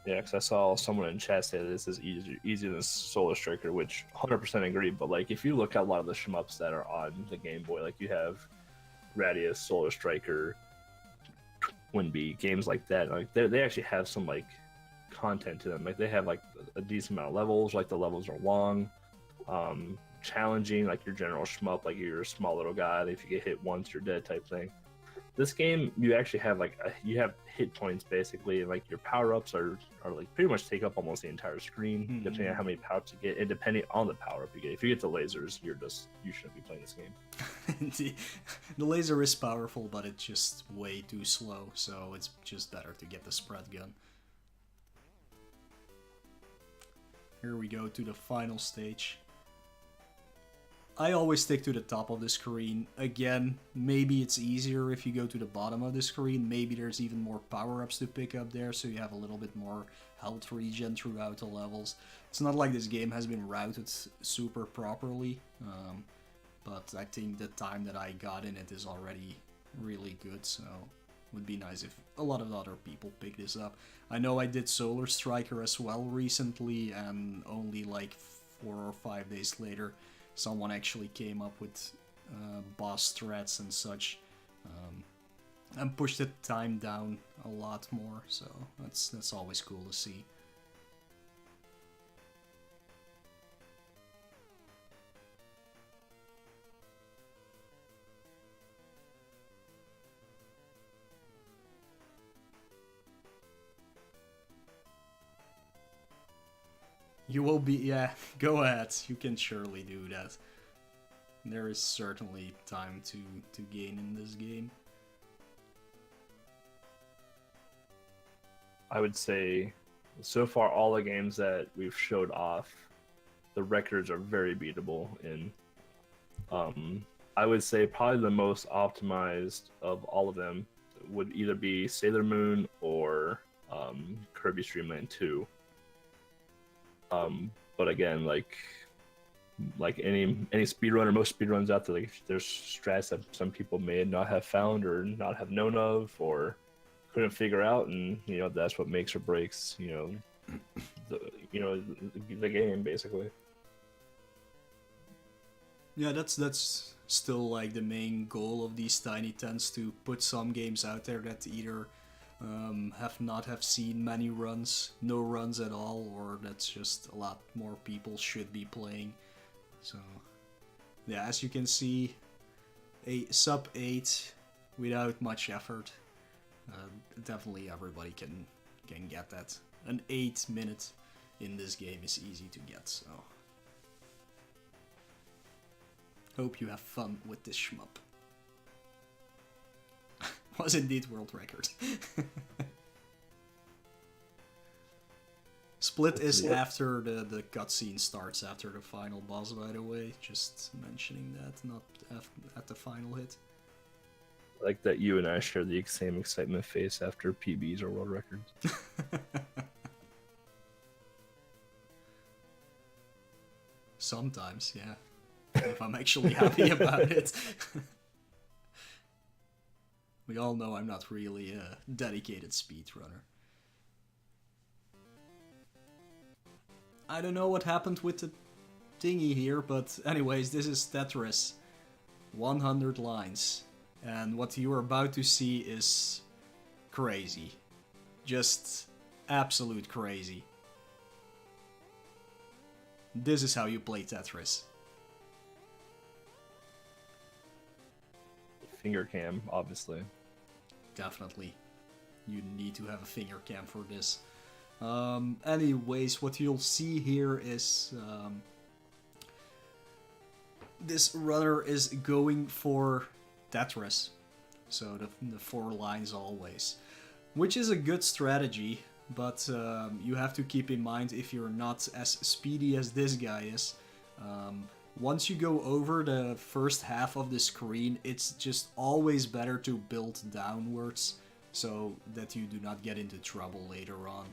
Yeah, because I saw someone in chat say that this is easier than Solar Striker, which 100% agree. But like, if you look at a lot of the shmups that are on the Game Boy, like you have Radius, Solar Striker, Twinbee, games like that, like they actually have some like content to them. Like, they have like a decent amount of levels. Like, the levels are long, challenging. Like your general shmup, like you're a small little guy. If you get hit once, you're dead type thing. This game, you actually have like you have hit points basically, and like your power ups are like pretty much take up almost the entire screen, depending on how many power ups you get, and depending on the power up you get. If you get the lasers, you shouldn't be playing this game. The laser is powerful, but it's just way too slow, so it's just better to get the spread gun. Here we go to the final stage. I always stick to the top of the screen. Again, maybe it's easier if you go to the bottom of the screen. Maybe there's even more power-ups to pick up there, so you have a little bit more health regen throughout the levels. It's not like this game has been routed super properly, but I think the time that I got in it is already really good, so would be nice if a lot of other people pick this up. I know I did Solar Striker as well recently, and only like 4 or 5 days later, someone actually came up with boss threats and such, and pushed the time down a lot more. So that's always cool to see. You will be, yeah, go ahead, you can surely do that. There is certainly time to gain in this game. I would say, so far, all the games that we've showed off, the records are very beatable in. I would say probably the most optimized of all of them would either be Sailor Moon or Kirby Stream Land 2. But again, like any speedrunner, most speedruns out there, like, there's strats that some people may not have found or not have known of or couldn't figure out, and that's what makes or breaks the game basically. Yeah, that's still like the main goal of these Tiny Tens, to put some games out there that either have seen many runs, no runs at all, or that's just a lot more people should be playing. So yeah, as you can see, a sub 8 without much effort. Definitely everybody can get that. An 8-minute in this game is easy to get, so hope you have fun with this shmup. Was indeed world record. Split is after the cutscene starts, after the final boss, by the way. Just mentioning that, not at the final hit. Like that you and I share the same excitement face after PBs or world records. Sometimes, yeah. If I'm actually happy about it. We all know I'm not really a dedicated speedrunner. I don't know what happened with the thingy here, but anyways, this is Tetris. 100 lines. And what you are about to see is crazy. Just absolute crazy. This is how you play Tetris. Finger cam, obviously. Definitely. You need to have a finger cam for this. Anyways, what you'll see here is this runner is going for Tetris. So the 4 lines always. Which is a good strategy, but you have to keep in mind, if you're not as speedy as this guy is, once you go over the first half of the screen, it's just always better to build downwards so that you do not get into trouble later on.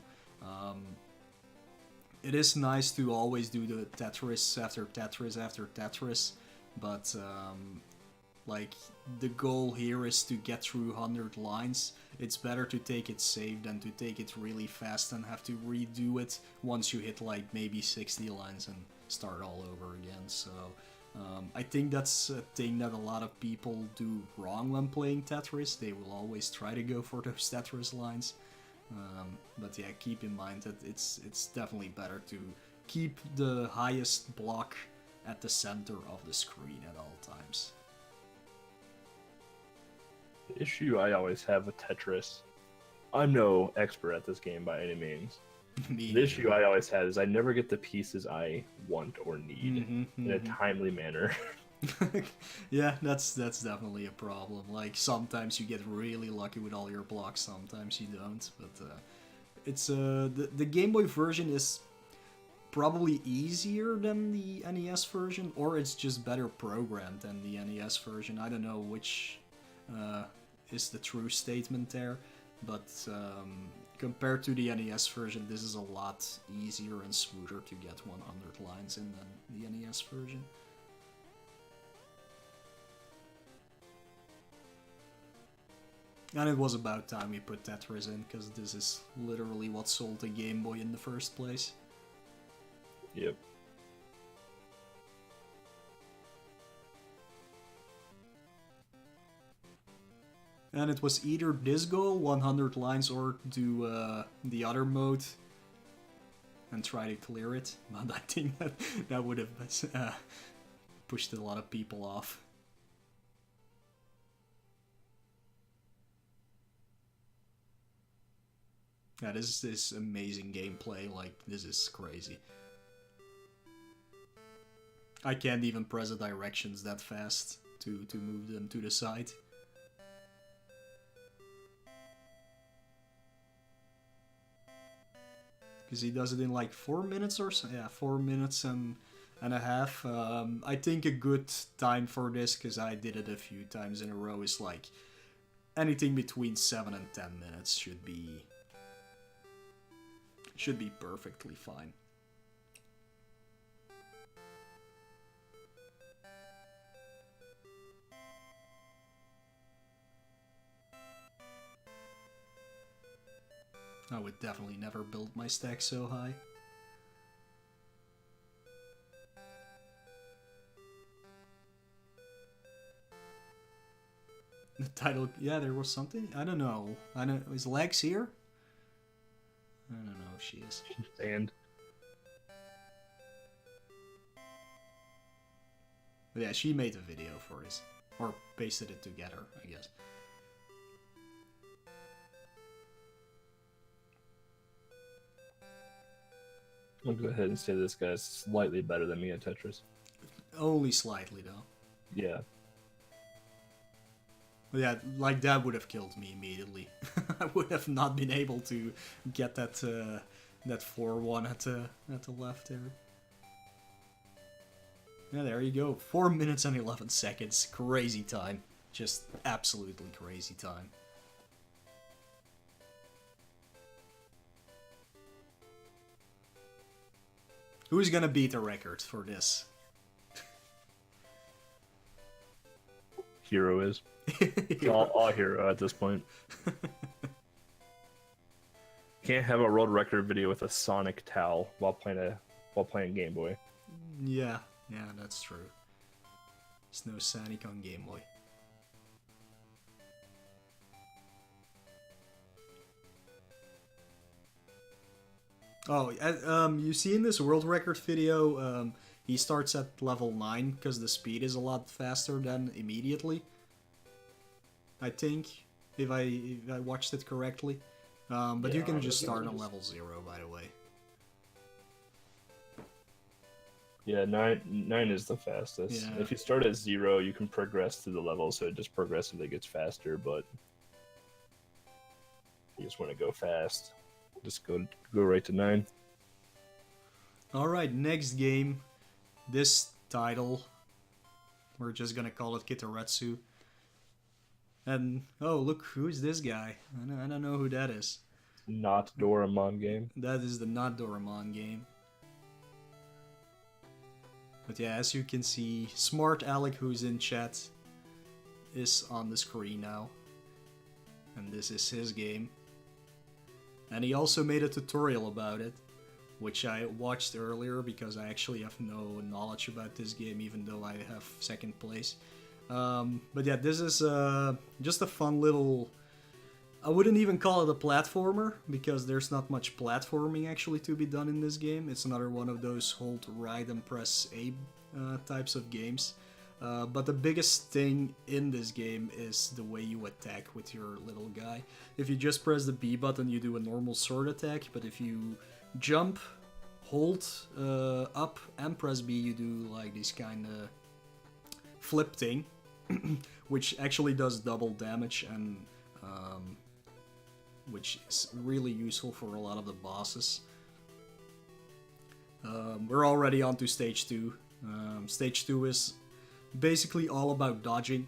It is nice to always do the Tetris after Tetris after Tetris, but like, the goal here is to get through 100 lines. It's better to take it safe than to take it really fast and have to redo it once you hit like maybe 60 lines and start all over again. So I think that's a thing that a lot of people do wrong when playing Tetris. They will always try to go for those Tetris lines. But yeah, keep in mind that it's definitely better to keep the highest block at the center of the screen at all times. The issue I always have with Tetris, I'm no expert at this game by any means. The issue I always have is I never get the pieces I want or need in a timely manner. Yeah, that's definitely a problem. Like, sometimes you get really lucky with all your blocks, sometimes you don't. But it's the Game Boy version is probably easier than the NES version, or it's just better programmed than the NES version. I don't know which is the true statement there, but compared to the NES version, this is a lot easier and smoother to get 100 lines in than the NES version. And it was about time we put Tetris in, because this is literally what sold the Game Boy in the first place. Yep. And it was either this goal, 100 lines, or do the other mode and try to clear it. But I think that would have pushed a lot of people off. Yeah, this is amazing gameplay. Like, this is crazy. I can't even press the directions that fast to move them to the side. Because he does it in like 4 minutes or so. Yeah, 4 minutes and a half. I think a good time for this, because I did it a few times in a row, is like anything between 7 and 10 minutes should be perfectly fine. I would definitely never build my stack so high. The title, yeah, there was something. I don't know. Is Lex here? I don't know if she is. And But yeah, she made a video for this, or pasted it together, I guess. I'll go ahead and say this guy's slightly better than me at Tetris. Only slightly, though. Yeah. But yeah, like that would have killed me immediately. I would have not been able to get that 4-1 at the left there. Yeah, there you go. 4 minutes and 11 seconds. Crazy time. Just absolutely crazy time. Who's gonna beat the record for this? Hero is. all Hero at this point. Can't have a world record video with a Sonic towel while playing Game Boy. Yeah, that's true. There's no Sonic on Game Boy. Oh, you see in this world record video, he starts at level 9 because the speed is a lot faster than immediately. I think, if I watched it correctly. But Yeah, you can just start on level 0, by the way. Yeah, 9 is the fastest. Yeah. If you start at 0, you can progress through the level, so it just progressively gets faster, but you just want to go fast. Just go right to 9. Alright, next game. This title, we're just gonna call it Kitaretsu. And, oh, look, who's this guy? I don't know who that is. Not Doraemon game. That is the not Doraemon game. But yeah, as you can see, Smart Alec, who's in chat, is on the screen now. And this is his game. And he also made a tutorial about it, which I watched earlier because I actually have no knowledge about this game, even though I have second place. But yeah, this is just a fun little... I wouldn't even call it a platformer, because there's not much platforming actually to be done in this game. It's another one of those hold right and press A types of games. But the biggest thing in this game is the way you attack with your little guy. If you just press the B button, you do a normal sword attack, but if you jump, hold up, and press B, you do like this kind of flip thing, which actually does double damage, and which is really useful for a lot of the bosses. We're already on to stage 2. Stage 2 is basically all about dodging.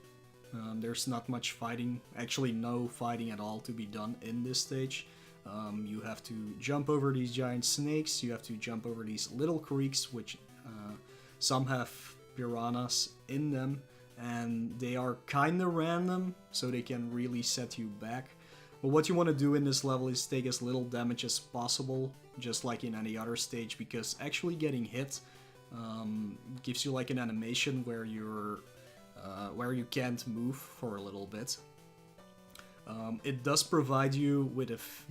There's not much fighting, actually no fighting at all to be done in this stage. You have to jump over these giant snakes, you have to jump over these little creeks, which some have piranhas in them, and they are kinda random, so they can really set you back. But what you want to do in this level is take as little damage as possible, just like in any other stage, because actually getting hit gives you like an animation where where you can't move for a little bit. It does provide you with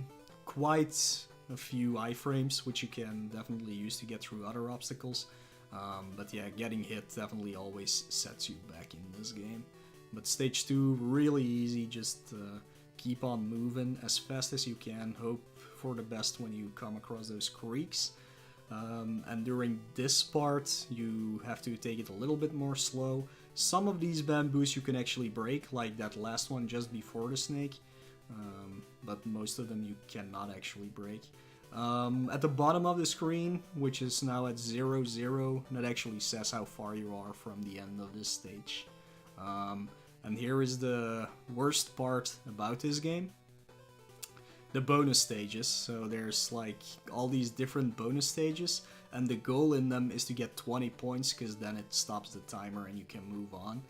quite a few iframes, which you can definitely use to get through other obstacles. But yeah, getting hit definitely always sets you back in this game. But stage 2, really easy, just keep on moving as fast as you can, hope for the best when you come across those creeks. And during this part, you have to take it a little bit more slow. Some of these bamboos you can actually break, like that last one just before the snake, but most of them you cannot actually break. At the bottom of the screen, which is now at 0, 0, that actually says how far you are from the end of this stage. And here is the worst part about this game. The bonus stages. So there's like all these different bonus stages, and the goal in them is to get 20 points, because then it stops the timer and you can move on.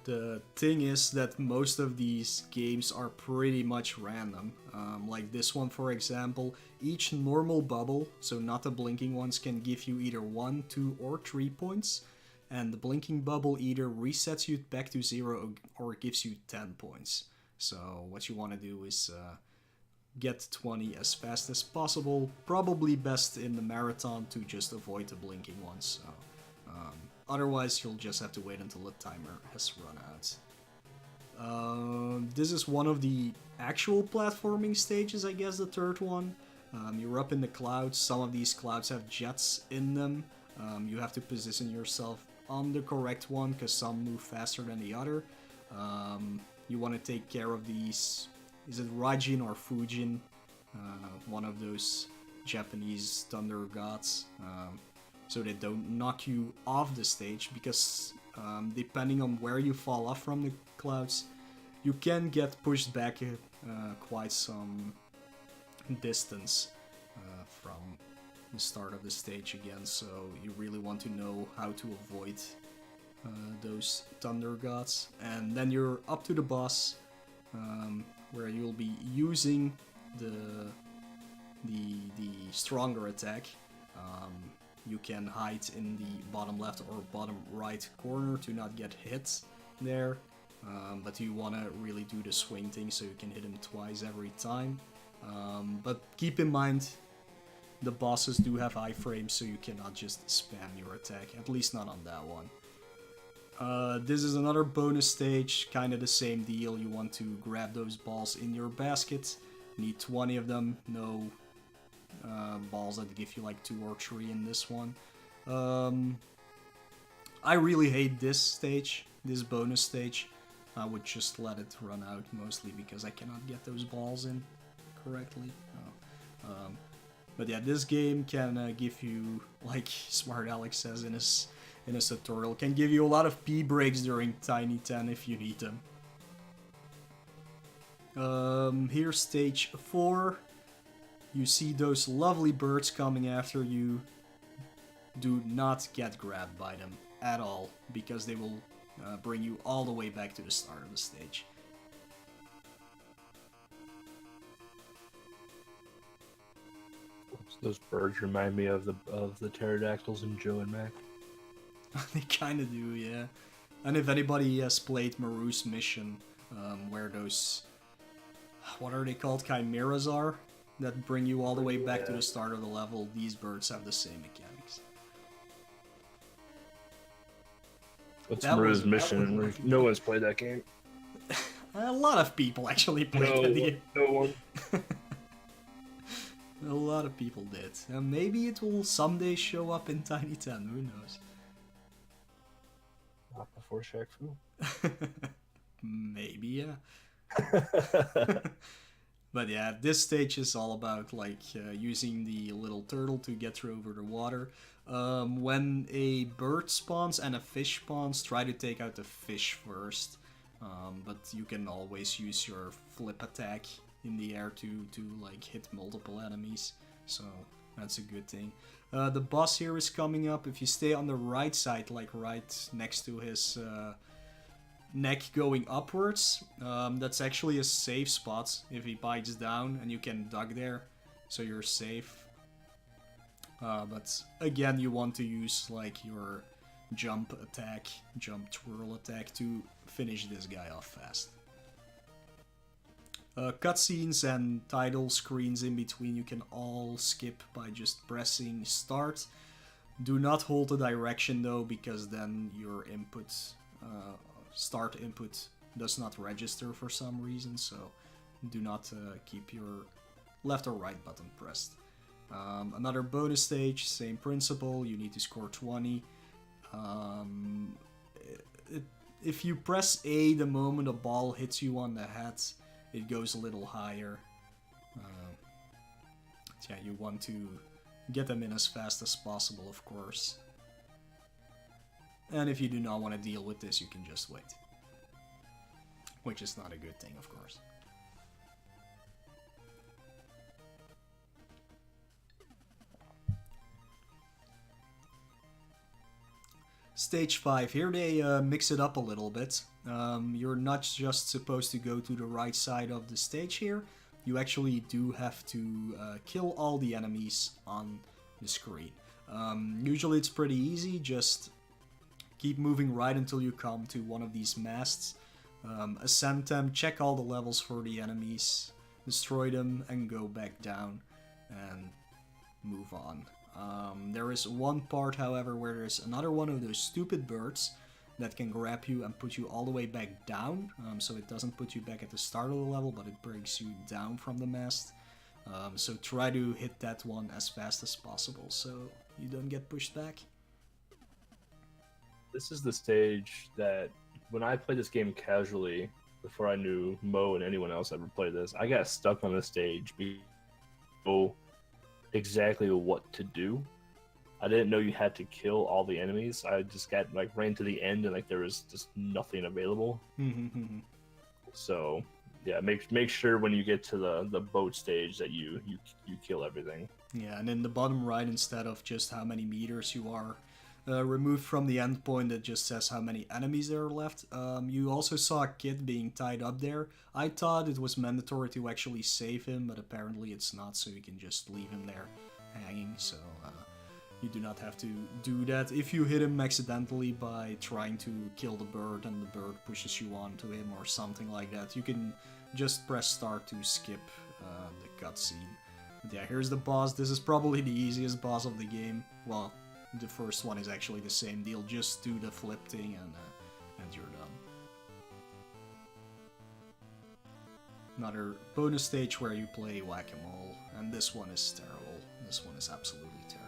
The thing is that most of these games are pretty much random. Like this one, for example, each normal bubble, so not the blinking ones, can give you either 1, 2, or 3 points. And the blinking bubble either resets you back to 0 or gives you 10 points. So what you want to do is get 20 as fast as possible. Probably best in the marathon to just avoid the blinking ones. So, otherwise, you'll just have to wait until the timer has run out. This is one of the actual platforming stages, I guess, the third one. You're up in the clouds. Some of these clouds have jets in them. You have to position yourself on the correct one, because some move faster than the other. You want to take care of these, is it Raijin or Fujin? One of those Japanese thunder gods. So they don't knock you off the stage, because depending on where you fall off from the clouds, you can get pushed back quite some distance from the start of the stage again, so you really want to know how to avoid those thunder gods. And then you're up to the boss, where you'll be using the stronger attack. You can hide in the bottom left or bottom right corner to not get hit there, but you want to really do the swing thing so you can hit him twice every time. But keep in mind, the bosses do have iframes, so you cannot just spam your attack, at least not on that one. This is another bonus stage, kind of the same deal. You want to grab those balls in your basket. Need 20 of them, no balls that give you like 2 or 3 in this one. I really hate this stage, this bonus stage. I would just let it run out, mostly because I cannot get those balls in correctly. But yeah, this game can give you, like Smart Alex says in his tutorial, can give you a lot of P breaks during Tiny 10 if you need them. Here's stage 4. You see those lovely birds coming after you. Do not get grabbed by them at all, because they will bring you all the way back to the start of the stage. Those birds remind me of the pterodactyls in Joe and Mac. They kind of do, yeah. And if anybody has played Maru's Mission, where those, what are they called, chimeras are, that bring you all the way back to the start of the level, these birds have the same mechanics. What's Maru's Mission? No one's played that game. A lot of people actually played that game. No one. A lot of people did. And maybe it will someday show up in Tiny 10, who knows? Not before Shaq Fu. Maybe, yeah. But yeah, this stage is all about like using the little turtle to get through over the water. When a bird spawns and a fish spawns, try to take out the fish first. But you can always use your flip attack in the air to like hit multiple enemies, so that's a good thing. The boss here is coming up. If you stay on the right side, like right next to his neck going upwards, that's actually a safe spot if he bites down, and you can duck there, so you're safe. But again, you want to use like your jump twirl attack to finish this guy off fast. Cutscenes and title screens in between you can all skip by just pressing start. Do not hold the direction though, because then your input, start input, does not register for some reason, so do not keep your left or right button pressed. Another bonus stage, same principle, you need to score 20. If you press A the moment a ball hits you on the head, it goes a little higher. Yeah, you want to get them in as fast as possible, of course. And if you do not want to deal with this, you can just wait. Which is not a good thing, of course. Stage 5. Here they mix it up a little bit. You're not just supposed to go to the right side of the stage here. You actually do have to kill all the enemies on the screen. Usually it's pretty easy. Just keep moving right until you come to one of these masts. Ascend them, check all the levels for the enemies, destroy them, and go back down and move on. There is one part, however, where there's another one of those stupid birds that can grab you and put you all the way back down. So it doesn't put you back at the start of the level, but it brings you down from the mast. So try to hit that one as fast as possible so you don't get pushed back. This is the stage that, when I played this game casually, before I knew Mo and anyone else ever played this, I got stuck on this stage because I didn't know exactly what to do. I didn't know you had to kill all the enemies. I just got ran to the end and there was just nothing available. So yeah, make sure when you get to the boat stage that you kill everything. Yeah, and in the bottom right, instead of just how many meters you are removed from the endpoint, it just says how many enemies there are left. You also saw a kid being tied up there. I thought it was mandatory to actually save him, but apparently it's not, so you can just leave him there hanging. So you do not have to do that. If you hit him accidentally by trying to kill the bird and the bird pushes you onto him or something like that, you can just press start to skip the cutscene. But yeah, here's the boss. This is probably the easiest boss of the game. Well, the first one is actually the same deal. Just do the flip thing and you're done. Another bonus stage where you play whack-a-mole, and this one is terrible. This one is absolutely terrible.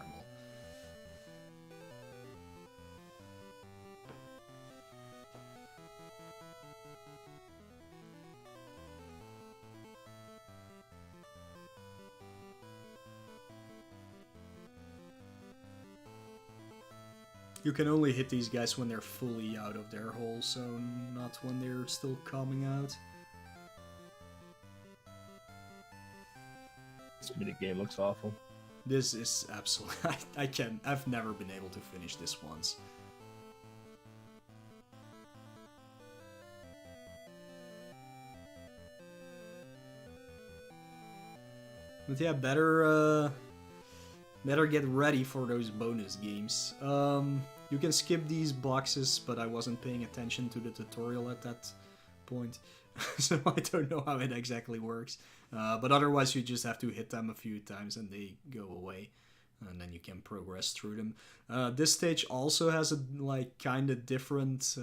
You can only hit these guys when they're fully out of their hole, so not when they're still coming out. This minigame looks awful. This is absolutely... I've never been able to finish this once. But yeah, better get ready for those bonus games. You can skip these boxes, but I wasn't paying attention to the tutorial at that point, so I don't know how it exactly works. But otherwise you just have to hit them a few times and they go away, and then you can progress through them. This stage also has a kind of different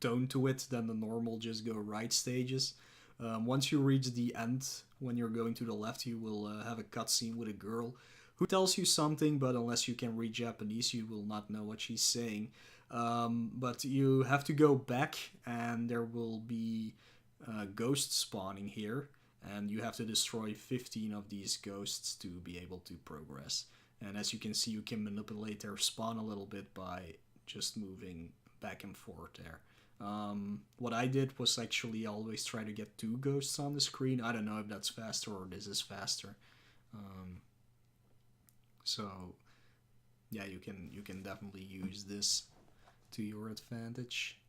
tone to it than the normal just go right stages. Once you reach the end, when you're going to the left, you will have a cutscene with a girl who tells you something, but unless you can read Japanese, you will not know what she's saying. But you have to go back, and there will be ghosts spawning here, and you have to destroy 15 of these ghosts to be able to progress. And as you can see, you can manipulate their spawn a little bit by just moving back and forth there. What I did was actually always try to get 2 ghosts on the screen. I don't know if that's faster or this is faster. So yeah, you can definitely use this to your advantage.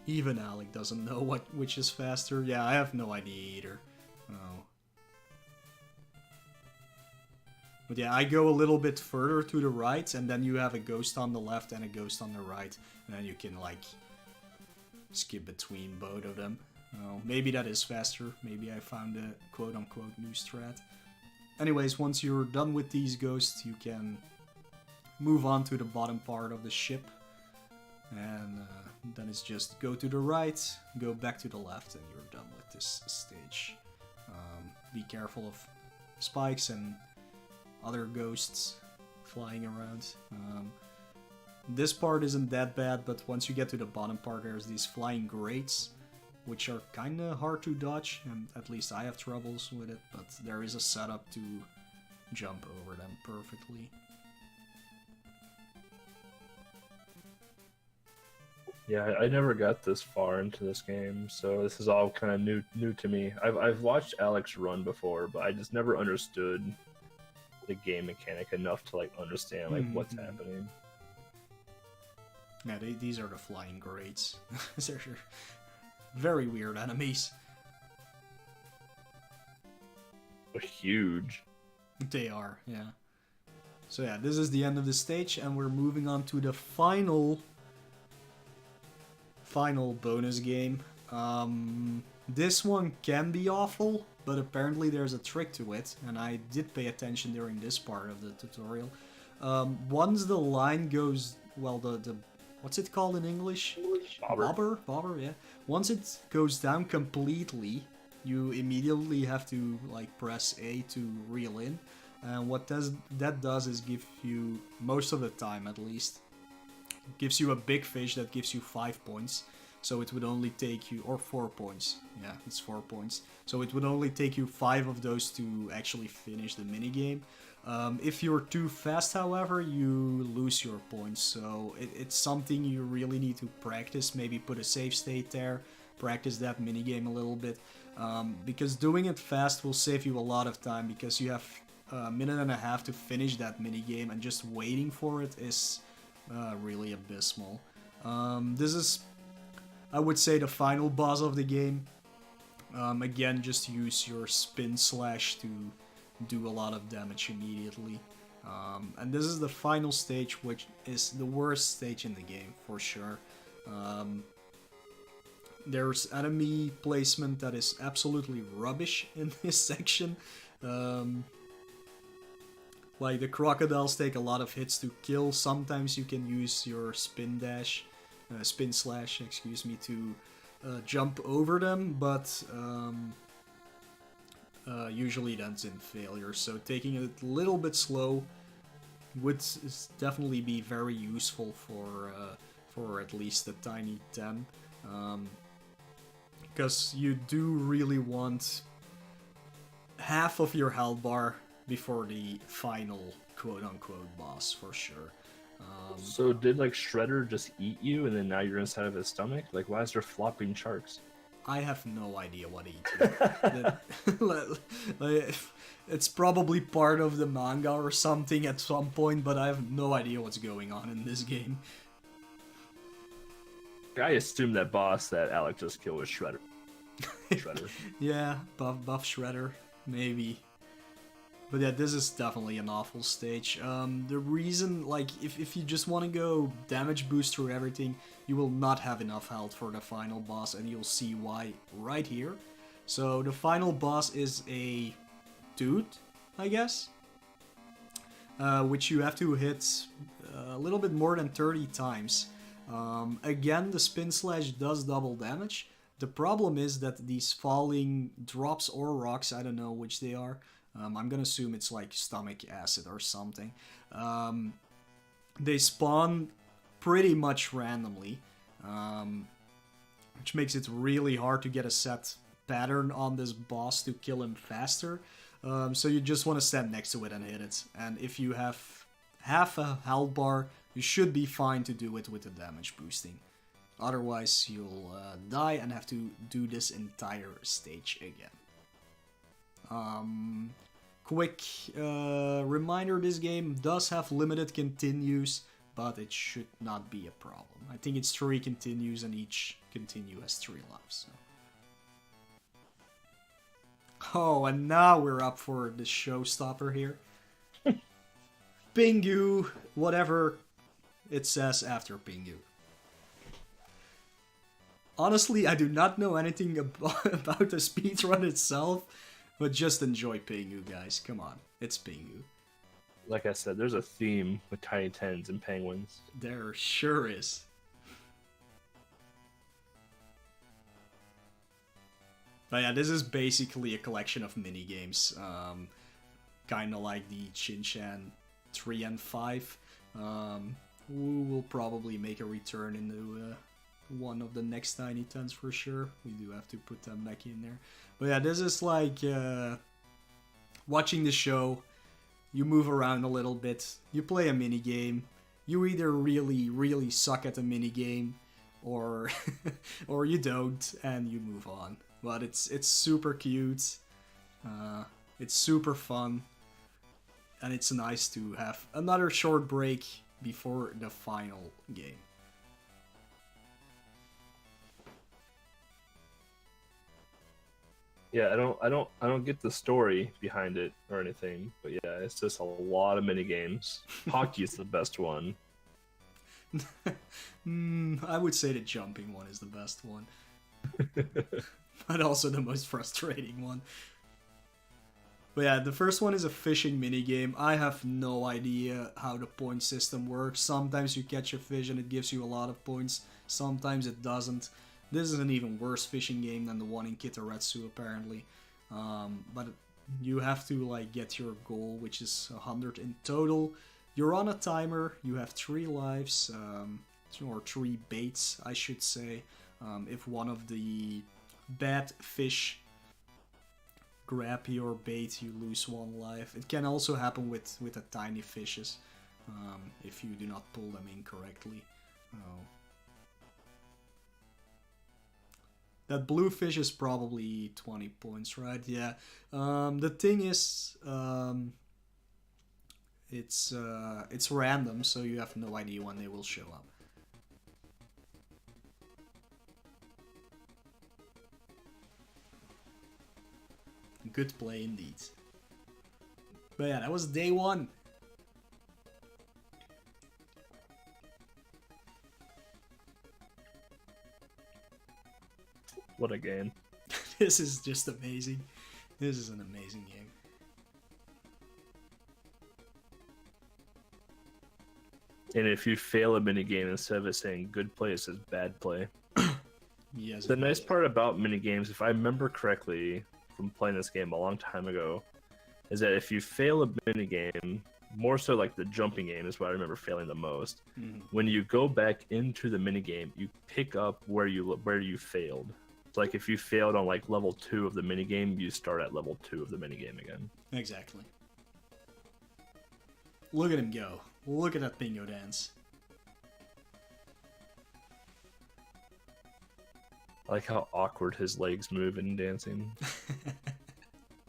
Even Alec doesn't know which is faster. Yeah, I have no idea either. Oh. But yeah, I go a little bit further to the right, and then you have a ghost on the left and a ghost on the right. And then you can, like, skip between both of them. Oh, maybe that is faster. Maybe I found a quote-unquote new strat. Anyways, once you're done with these ghosts, you can move on to the bottom part of the ship. And then it's just go to the right, go back to the left, and you're done with this stage. Be careful of spikes and other ghosts flying around. This part isn't that bad, but once you get to the bottom part, there's these flying grates, which are kinda hard to dodge, and at least I have troubles with it, but there is a setup to jump over them perfectly. Yeah, I never got this far into this game, so this is all kind of new to me. I've watched Alex run before, but I just never understood the game mechanic enough to like understand like what's happening. Yeah, these are the flying grates. They're very weird enemies. They're huge. They are, yeah. So yeah, this is the end of the stage, and we're moving on to the final bonus game. This one can be awful, but apparently there's a trick to it, and I did pay attention during this part of the tutorial. Once the line goes, well, the what's it called in English? Bobber, yeah. Once it goes down completely, you immediately have to like press A to reel in, and what that does is give you, most of the time at least, gives you a big fish that gives you 5 points. So it would only take you, or 4 points. Yeah, it's 4 points. So it would only take you 5 of those to actually finish the minigame. If you're too fast, however, you lose your points. So it's something you really need to practice. Maybe put a save state there, practice that minigame a little bit. Because doing it fast will save you a lot of time, because you have a minute and a half to finish that minigame, and just waiting for it is really abysmal. This is, I would say, the final boss of the game. Again, just use your spin slash to do a lot of damage immediately. And this is the final stage, which is the worst stage in the game, for sure. There's enemy placement that is absolutely rubbish in this section. Like, the crocodiles take a lot of hits to kill. Sometimes you can use your spin slash, excuse me, to jump over them, but usually that's in failure. So taking it a little bit slow would definitely be very useful for at least the Tiny 10. Because you do really want half of your health bar before the final quote-unquote boss, for sure. So did like Shredder just eat you and then now you're inside of his stomach? Like, why is there flopping sharks? I have no idea what he did. It's probably part of the manga or something at some point, but I have no idea what's going on in this game. I assume that boss that Alec just killed was Shredder. Yeah, buff Shredder, maybe. But yeah, this is definitely an awful stage. The reason, like, if you just want to go damage boost through everything, you will not have enough health for the final boss, and you'll see why right here. So the final boss is a dude, I guess, which you have to hit a little bit more than 30 times. Again, the spin slash does double damage. The problem is that these falling drops or rocks, I don't know which they are, I'm gonna assume it's like stomach acid or something. They spawn pretty much randomly, which makes it really hard to get a set pattern on this boss to kill him faster. So you just want to stand next to it and hit it. And if you have half a health bar, you should be fine to do it with the damage boosting. Otherwise, you'll die and have to do this entire stage again. Quick reminder, this game does have limited continues, but it should not be a problem. I think it's 3 continues and each continue has 3 lives. So. Oh, and now we're up for the showstopper here. Pingu, whatever it says after Pingu. Honestly, I do not know anything about the speedrun itself, but just enjoy Pingu, guys. Come on, it's Pingu. Like I said, there's a theme with Tiny Tens and Penguins. There sure is. But yeah, this is basically a collection of mini games, kind of like the Shinchan 3 and 5. We will probably make a return into one of the next Tiny Tens for sure. We do have to put them back in there. But yeah, this is like watching the show. You move around a little bit. You play a mini game. You either really suck at a mini game, or or you don't, and you move on. But it's super cute. It's super fun, and it's nice to have another short break before the final game. Yeah, I don't get the story behind it or anything, but yeah, it's just a lot of mini games. Hockey is the best one. I would say the jumping one is the best one, but also the most frustrating one. But yeah, the first one is a fishing minigame. I have no idea how the point system works. Sometimes you catch a fish and it gives you a lot of points. Sometimes it doesn't. This is an even worse fishing game than the one in Kitaretsu, apparently. But you have to like get your goal, which is 100 in total. You're on a timer. You have 3 lives, or 3 baits, I should say. If one of the bad fish grab your bait, you lose 1 life. It can also happen with the tiny fishes, if you do not pull them in correctly. That blue fish is probably 20 points, right? Yeah. The thing is, it's random, so you have no idea when they will show up. Good play indeed. But yeah, that was day 1. What a game. This is just amazing. This is an amazing game. And if you fail a minigame, instead of it saying good play, it says bad play. Yes. The nice part about minigames, if I remember correctly from playing this game a long time ago, is that if you fail a minigame, more so like the jumping game is what I remember failing the most. Mm-hmm. When you go back into the minigame, you pick up where you failed. So like if you failed on like level 2 of the minigame, you start at level 2 of the minigame again. Exactly. Look at him go. Look at that bingo dance. I like how awkward his legs move in dancing.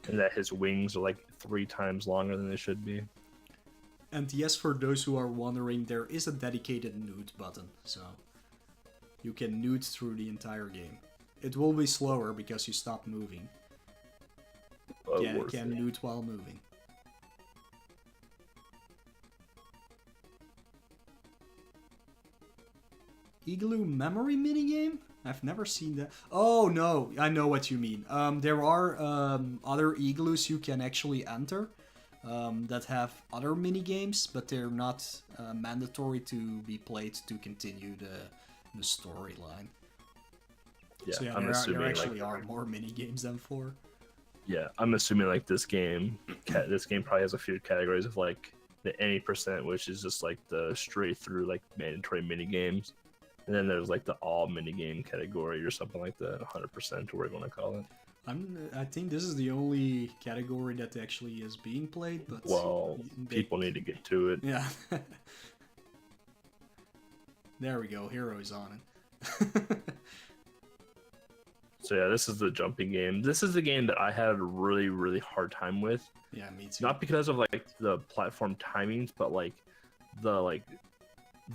And that his wings are like 3 times longer than they should be. And yes, for those who are wondering, there is a dedicated nude button, so you can nude through the entire game. It will be slower because you stop moving. Yeah, you can nude while moving. Igloo memory minigame? I've never seen that. Oh no, I know what you mean. There are other igloos you can actually enter that have other minigames, but they're not mandatory to be played to continue the storyline. Yeah, so yeah, I'm assuming there actually like, are more minigames than 4. Yeah, I'm assuming like this game probably has a few categories of like the any percent, which is just like the straight through like mandatory mini games. And then there's like the all minigame category or something like that, 100% or whatever you want to call it. I think this is the only category that actually is being played, but Well, they- people need to get to it. yeah. There we go, Hero's on it. So yeah, this is the jumping game. This is the game that I had a really, really hard time with. Yeah, me too. Not because of like the platform timings, but the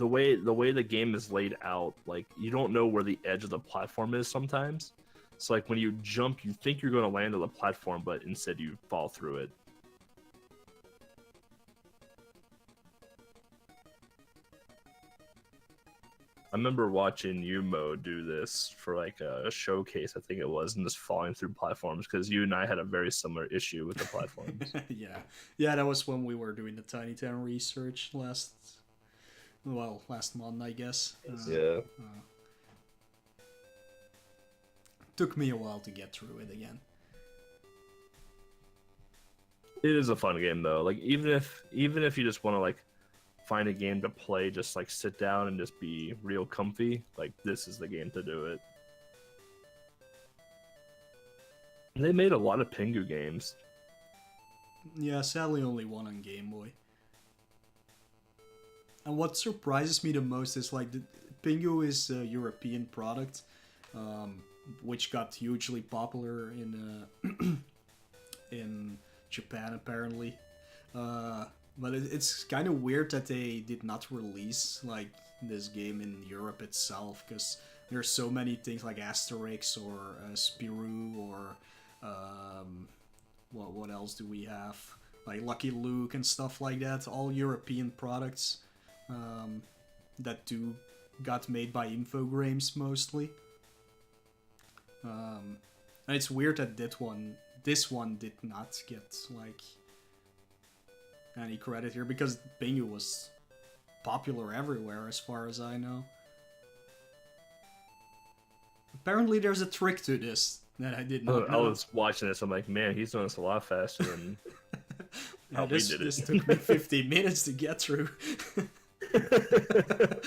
way the game is laid out. Like you don't know where the edge of the platform is sometimes. So like when you jump, you think you're going to land on the platform, but instead you fall through it. I remember watching Yumo do this for like a showcase, I think it was, and just falling through platforms because you and I had a very similar issue with the platforms. Yeah, that was when we were doing the Tiny Town research last month, I guess. Yeah. Took me a while to get through it again. It is a fun game though. Like even if you just want to like find a game to play, just like sit down and just be real comfy, like this is the game to do it. And they made a lot of Pingu games. Yeah, sadly only one on Game Boy. And what surprises me the most is like Pingu is a European product, which got hugely popular in Japan apparently. But it's kind of weird that they did not release like this game in Europe itself, because there's so many things like Asterix or Spirou or what else do we have? Like Lucky Luke and stuff like that. All European products that got made by Infogrames mostly. And it's weird that this one did not get like any credit here, because Pingu was popular everywhere as far as I know. Apparently there's a trick to this that I did not know. I was watching this, I'm like, man, he's doing this a lot faster than how we did it. This took me 50 minutes to get through. But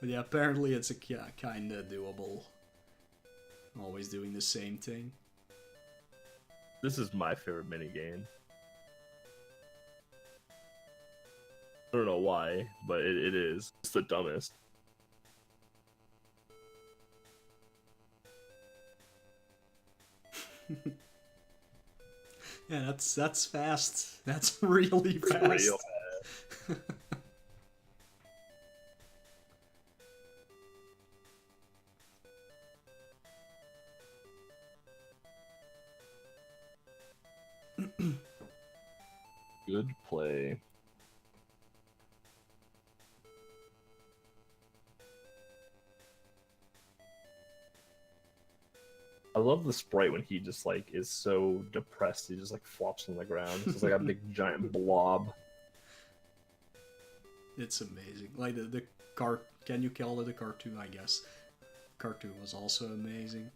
yeah, apparently it's a kinda doable. Always doing the same thing. This is my favorite minigame. I don't know why, but it is. It's the dumbest. Yeah, that's fast. That's really fast. Real fast. Good play. I love the sprite when he just like is so depressed. He just like flops on the ground. It's like a big giant blob. It's amazing. Like the can you call it a cartoon? I guess. Cartoon was also amazing.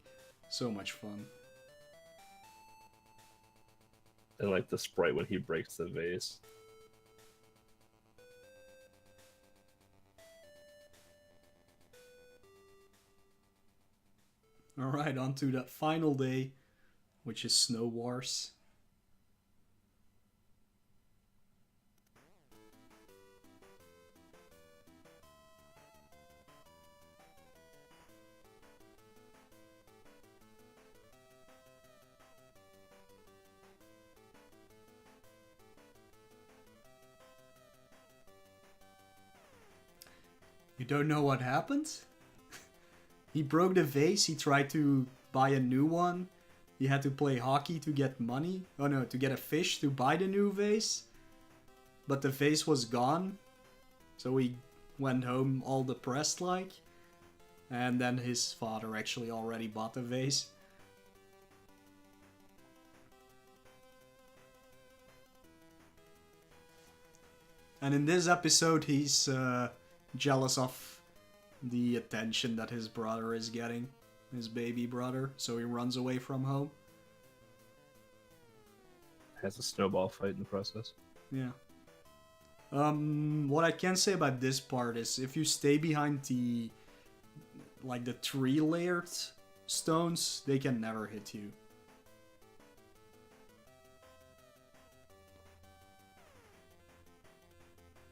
So much fun. And like the sprite when he breaks the vase. Alright, on to that final day, which is Snow Wars. You don't know what happened? He broke the vase, he tried to buy a new one. He had to play hockey to get money. Oh no, to get a fish to buy the new vase. But the vase was gone. So he went home all depressed like. And then his father actually already bought the vase. And in this episode he's jealous of the attention that his brother is getting, his baby brother, so he runs away from home. Has a snowball fight in the process. Yeah. What I can say about this part is if you stay behind the tree layered stones, they can never hit you.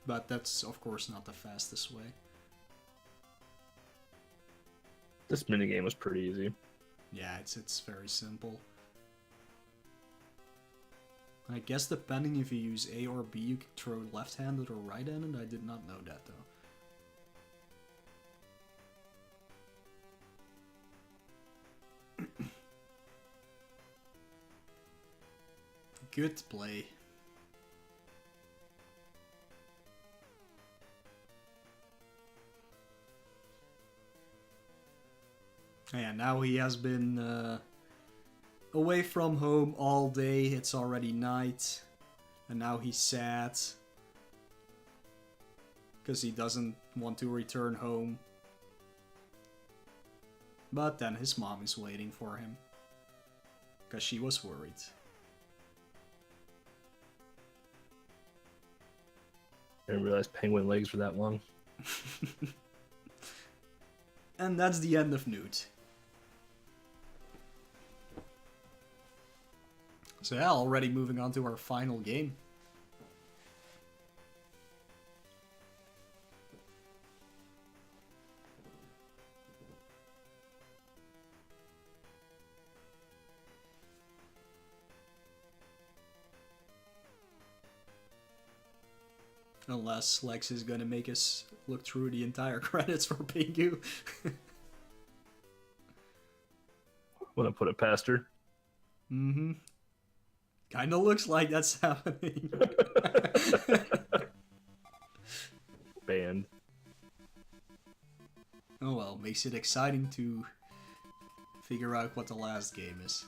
But that's, of course, not the fastest way. This minigame was pretty easy. Yeah, it's very simple. I guess depending if you use A or B, you can throw left-handed or right-handed. I did not know that, though. Good play. Yeah, now he has been away from home all day. It's already night. And now he's sad. Because he doesn't want to return home. But then his mom is waiting for him. Because she was worried. I didn't realize penguin legs were that long. And that's the end of Newt. So yeah, already moving on to our final game. Unless Lex is gonna make us look through the entire credits for Pingu. Wanna put it past her? Mm-hmm. Kinda looks like that's happening. Banned. Oh well, makes it exciting to figure out what the last game is.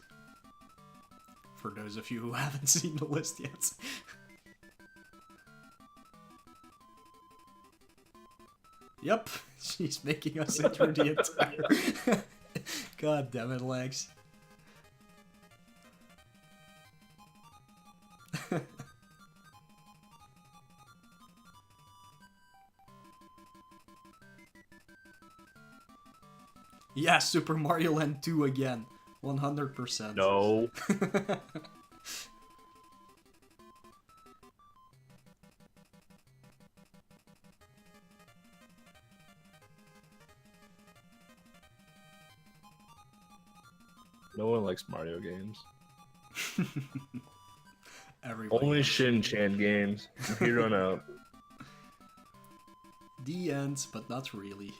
For those of you who haven't seen the list yet. Yep, she's making us sit through the entire... God damn it, Lex. Yeah, Super Mario Land 2 again. 100%. No. No one likes Mario games. Everybody Only loves Shin-Chan games. From here on out. The end, but not really.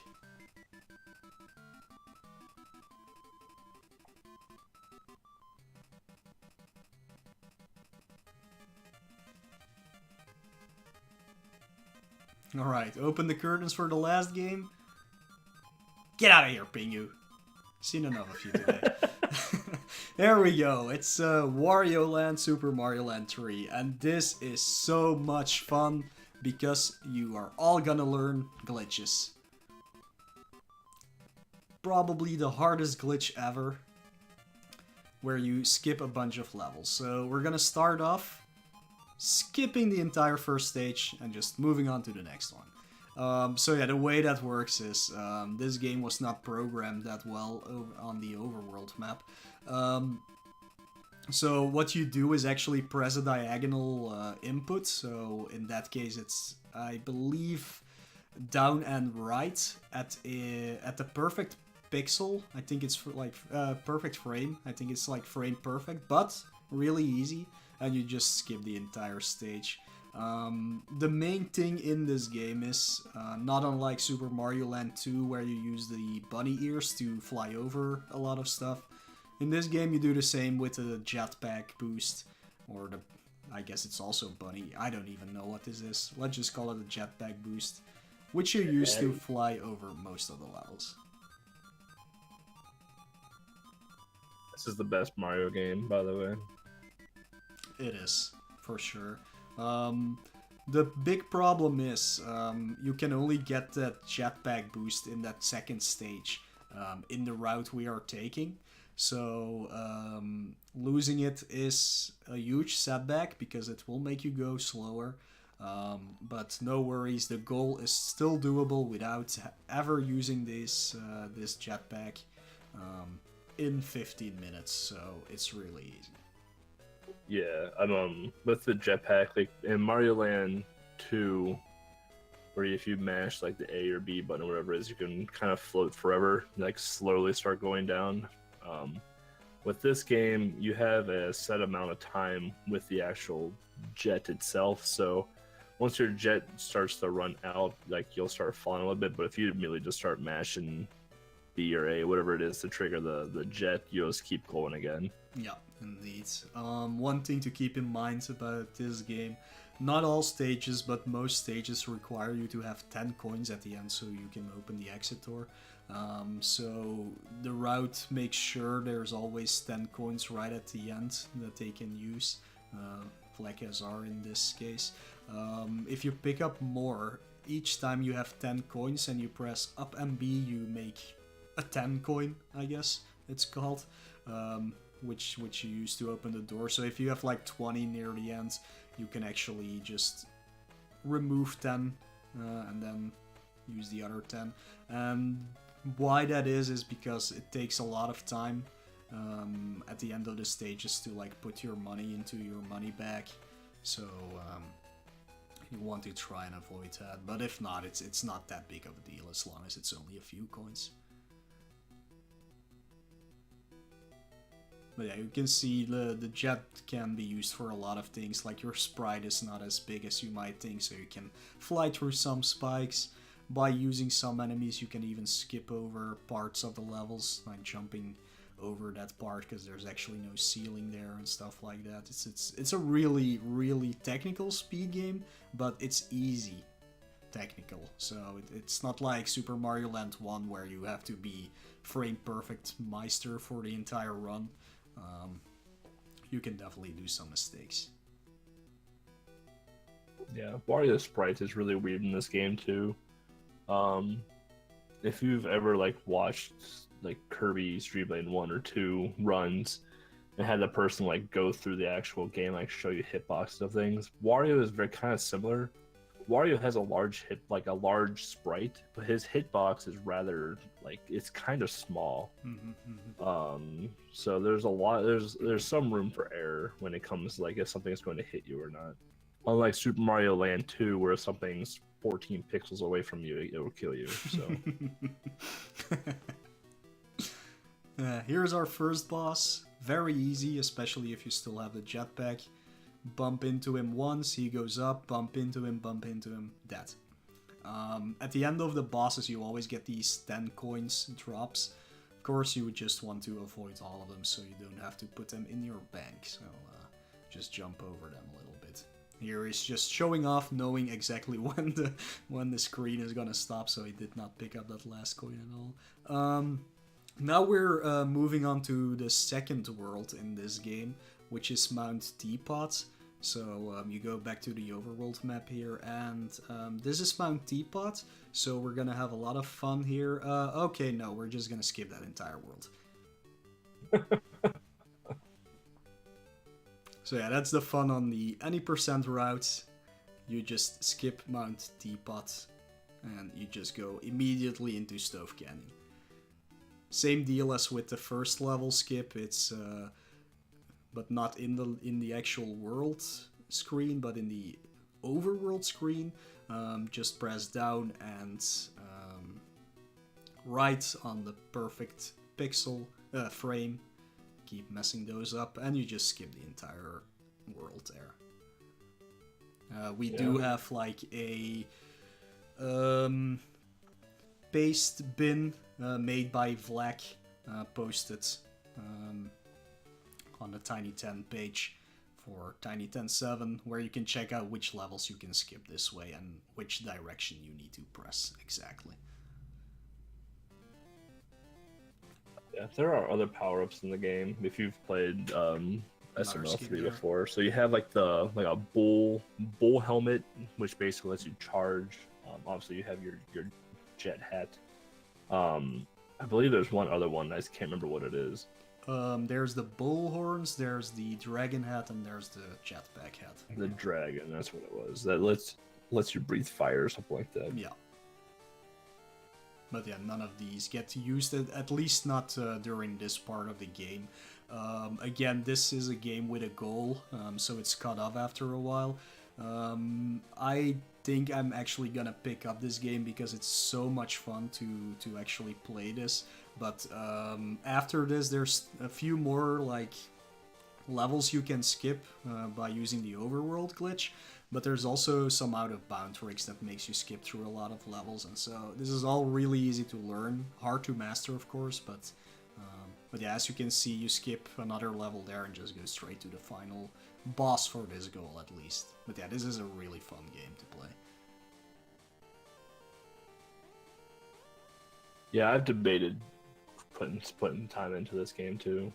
Alright, open the curtains for the last game. Get out of here, Pingu. Seen enough of you today. There we go. It's Wario Land Super Mario Land 3. And this is so much fun because you are all gonna learn glitches. Probably the hardest glitch ever, where you skip a bunch of levels. So we're gonna start off skipping the entire first stage and just moving on to the next one. So yeah, the way that works is this game was not programmed that well on the overworld map. So what you do is actually press a diagonal input. So in that case, it's, I believe, down and right at the perfect pixel. I think it's like perfect frame. I think it's like frame perfect, but really easy. And you just skip the entire stage. The main thing in this game is, not unlike Super Mario Land 2, where you use the bunny ears to fly over a lot of stuff. In this game you do the same with the jetpack boost, or the, I guess it's also bunny, I don't even know what this is. Let's just call it a jetpack boost, which you use to fly over most of the levels. This is the best Mario game, by the way. It is, for sure. The big problem is you can only get that jetpack boost in that second stage in the route we are taking. So losing it is a huge setback because it will make you go slower. But no worries, the goal is still doable without ever using this jetpack. in 15 minutes, so it's really easy. Yeah, I'm with the jetpack, like in Mario Land 2, where if you mash like the A or B button or whatever it is, you can kind of float forever, like slowly start going down. With this game, you have a set amount of time with the actual jet itself, so once your jet starts to run out, like you'll start falling a little bit, but if you immediately just start mashing B or A, whatever it is to trigger the jet, you'll just keep going again. Yeah, indeed. One thing to keep in mind about this game, not all stages, but most stages require you to have 10 coins at the end so you can open the exit door. So the route makes sure there's always 10 coins right at the end that they can use, like SR in this case. If you pick up more, each time you have 10 coins and you press up and B, you make a 10 coin, I guess it's called. Which you use to open the door. So if you have like 20 near the end, you can actually just remove 10 and then use the other 10. And why that is because it takes a lot of time at the end of the stages to like put your money into your money bag. So you want to try and avoid that. But if not, it's not that big of a deal as long as it's only a few coins. But yeah, you can see the jet can be used for a lot of things, like your sprite is not as big as you might think, so you can fly through some spikes. By using some enemies, you can even skip over parts of the levels, like jumping over that part, because there's actually no ceiling there and stuff like that. It's a really, really technical speed game, but it's easy technical. So it's not like Super Mario Land 1, where you have to be frame perfect meister for the entire run. You can definitely do some mistakes. Yeah, Wario's sprite is really weird in this game too. If you've ever like watched like Kirby Street Blade 1 or 2 runs and had the person like go through the actual game, like show you hitboxes of things, Wario is very kind of similar. Wario has a large sprite, but his hitbox is rather like it's kind of small. So there's some room for error when it comes to, like, if something's going to hit you or not. Unlike Super Mario Land 2, where something's 14 pixels away from you, it will kill you. So here's our first boss. Very easy, especially if you still have the jetpack. Bump into him once, he goes up, bump into him, dead. At the end of the bosses, you always get these 10 coins drops. Of course, you would just want to avoid all of them so you don't have to put them in your bank. So just jump over them a little bit. Here is just showing off, knowing exactly when the screen is gonna stop, so he did not pick up that last coin at all. Now we're moving on to the second world in this game, which is Mount Teapot. So you go back to the overworld map here, and this is Mount Teapot, so we're gonna have a lot of fun here. Okay, no, we're just gonna skip that entire world. So yeah, that's the fun on the any percent route. You just skip Mount Teapot, and you just go immediately into Stove Canyon. Same deal as with the first level skip, it's but not in the actual world screen, but in the overworld screen. Just press down and right on the perfect pixel frame. Keep messing those up, and you just skip the entire world there. We do have like a paste bin made by Vlak, posted on the Tiny10 page for Tiny10.7, where you can check out which levels you can skip this way and which direction you need to press exactly. yeah, there are other power-ups in the game if you've played SML 3 before. So you have like a bull helmet, which basically lets you charge. Obviously you have your jet hat. I believe there's one other one, I just can't remember what it is. There's the bull horns, there's the dragon hat, and there's the jetpack hat. The dragon, that's what it was. That lets you breathe fire or something like that. Yeah. But yeah, none of these get used, at least not during this part of the game. Again, this is a game with a goal, so it's cut off after a while. I think I'm actually gonna pick up this game because it's so much fun to actually play this. But after this, there's a few more like levels you can skip by using the overworld glitch. But there's also some out-of-bound tricks that makes you skip through a lot of levels, and so this is all really easy to learn, hard to master, of course. But yeah, as you can see, you skip another level there and just go straight to the final boss for this goal, at least. But yeah, this is a really fun game to play. Yeah, I've debated putting time into this game too.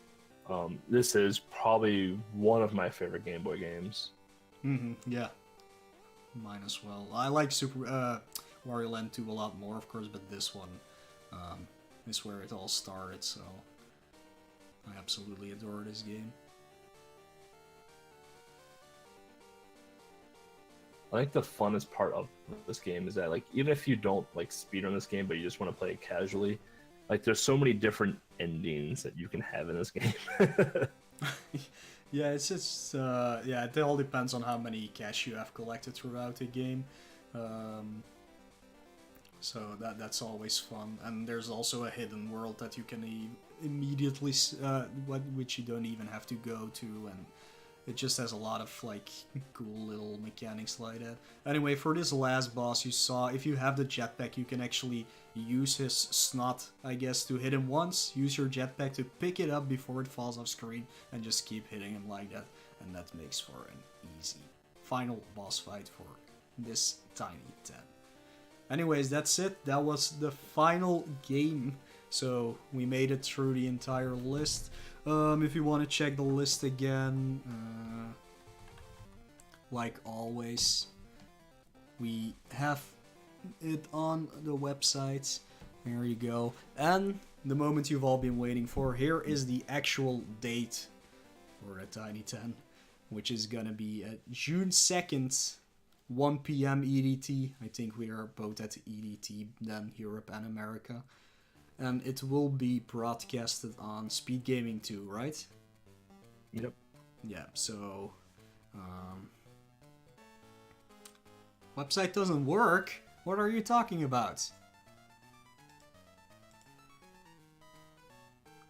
This is probably one of my favorite Game Boy games. Yeah, mine as well. I like Super Wario Land 2 a lot more, of course, but this one is where it all started, so I absolutely adore this game. I think the funnest part of this game is that, like, even if you don't like speedrun this game, but you just want to play it casually, like, there's so many different endings that you can have in this game. Yeah, it's just yeah, it all depends on how many cash you have collected throughout the game. So that's always fun. And there's also a hidden world that you can immediately, which you don't even have to go to, and it just has a lot of like cool little mechanics like that. Anyway, for this last boss, you saw if you have the jetpack, you can actually use his snot, I guess, to hit him once. Use your jetpack to pick it up before it falls off screen, and just keep hitting him like that. And that makes for an easy final boss fight for this Tiny 10. Anyways, that's it. That was the final game. So we made it through the entire list. If you want to check the list again, like always, we have it on the website. There you go. And the moment you've all been waiting for, here is the actual date for a Tiny 10, which is gonna be June 2nd, 1 p.m. EDT. I think we are both at EDT then, Europe and America. And it will be broadcasted on Speed Gaming 2, right? Yep. Yeah, so... website doesn't work? What are you talking about?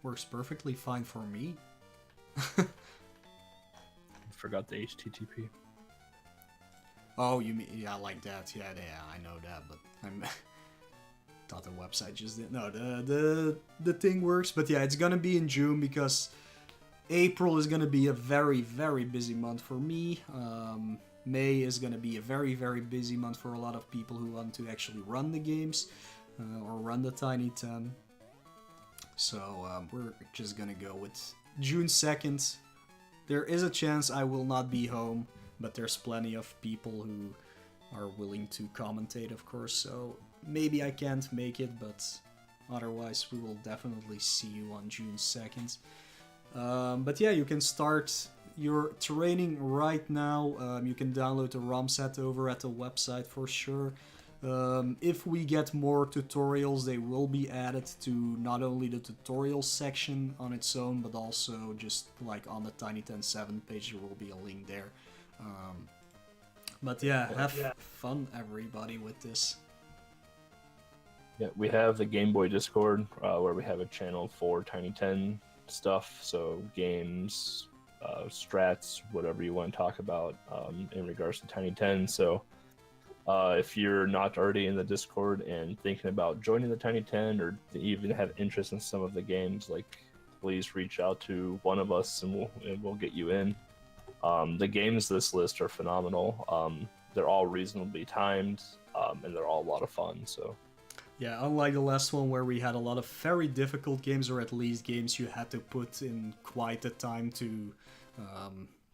Works perfectly fine for me. Forgot the HTTP. Oh, you mean... Yeah, like that. Yeah, I know that, but I'm... thought the website just did. No, the thing works, but yeah, it's gonna be in June because April is gonna be a very, very busy month for me. May is gonna be a very, very busy month for a lot of people who want to actually run the games or run the Tiny 10. So we're just gonna go with June 2nd. There is a chance I will not be home, but there's plenty of people who are willing to commentate, of course, so maybe I can't make it, but otherwise we will definitely see you on June 2nd. But yeah, you can start your training right now. You can download the ROM set over at the website for sure. If we get more tutorials, they will be added to not only the tutorial section on its own, but also just like on the Tiny 10.7 page, there will be a link there. But yeah, have fun everybody with this. Yeah, we have the Game Boy Discord where we have a channel for Tiny 10 stuff, so games, strats, whatever you want to talk about in regards to Tiny 10. So if you're not already in the Discord and thinking about joining the Tiny 10 or even have interest in some of the games, like, please reach out to one of us and we'll get you in. The games this list are phenomenal. They're all reasonably timed and they're all a lot of fun. So yeah, unlike the last one where we had a lot of very difficult games, or at least games you had to put in quite a time to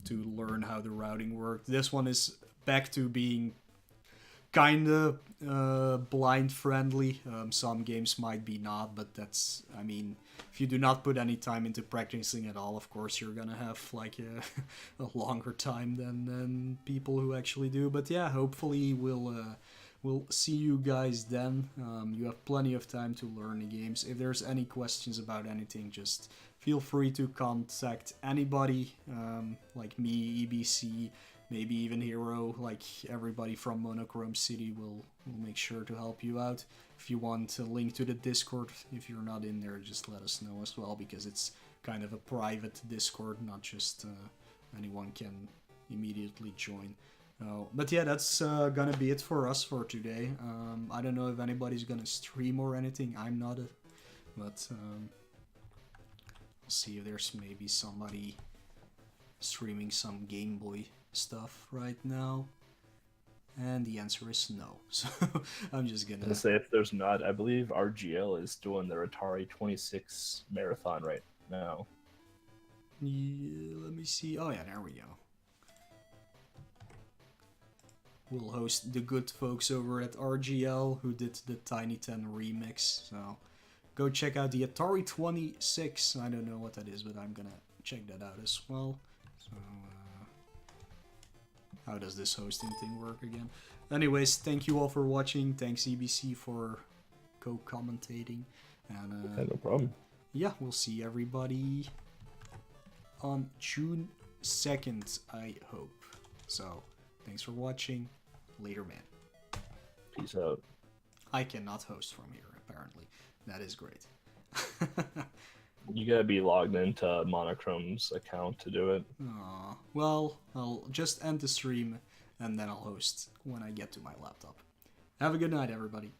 learn how the routing worked, this one is back to being kinda blind friendly. Some games might be not, but that's, I mean, if you do not put any time into practicing at all, of course you're gonna have like a longer time than people who actually do. But yeah, hopefully we'll we'll see you guys then. You have plenty of time to learn the games. If there's any questions about anything, just feel free to contact anybody, like me, EBC, maybe even Hero. Like everybody from Monochrome City will make sure to help you out. If you want a link to the Discord, if you're not in there, just let us know as well, because it's kind of a private Discord, not just anyone can immediately join. But yeah, that's gonna be it for us for today. I don't know if anybody's gonna stream or anything. I'm not, but we'll see if there's maybe somebody streaming some Game Boy stuff right now. And the answer is no. So I'm just gonna say if there's not, I believe RGL is doing their Atari 26 marathon right now. Yeah, let me see. Oh yeah, there we go. We'll host the good folks over at RGL who did the Tiny 10 remix. So go check out the Atari 26. I don't know what that is, but I'm gonna check that out as well. So how does this hosting thing work again? Anyways, thank you all for watching. Thanks EBC for co-commentating. And no problem. Yeah, we'll see everybody on June 2nd, I hope. So, thanks for watching. Later, man. Peace out. I cannot host from here, apparently. That is great. You gotta be logged into Monochrome's account to do it. Aw. Well, I'll just end the stream, and then I'll host when I get to my laptop. Have a good night, everybody.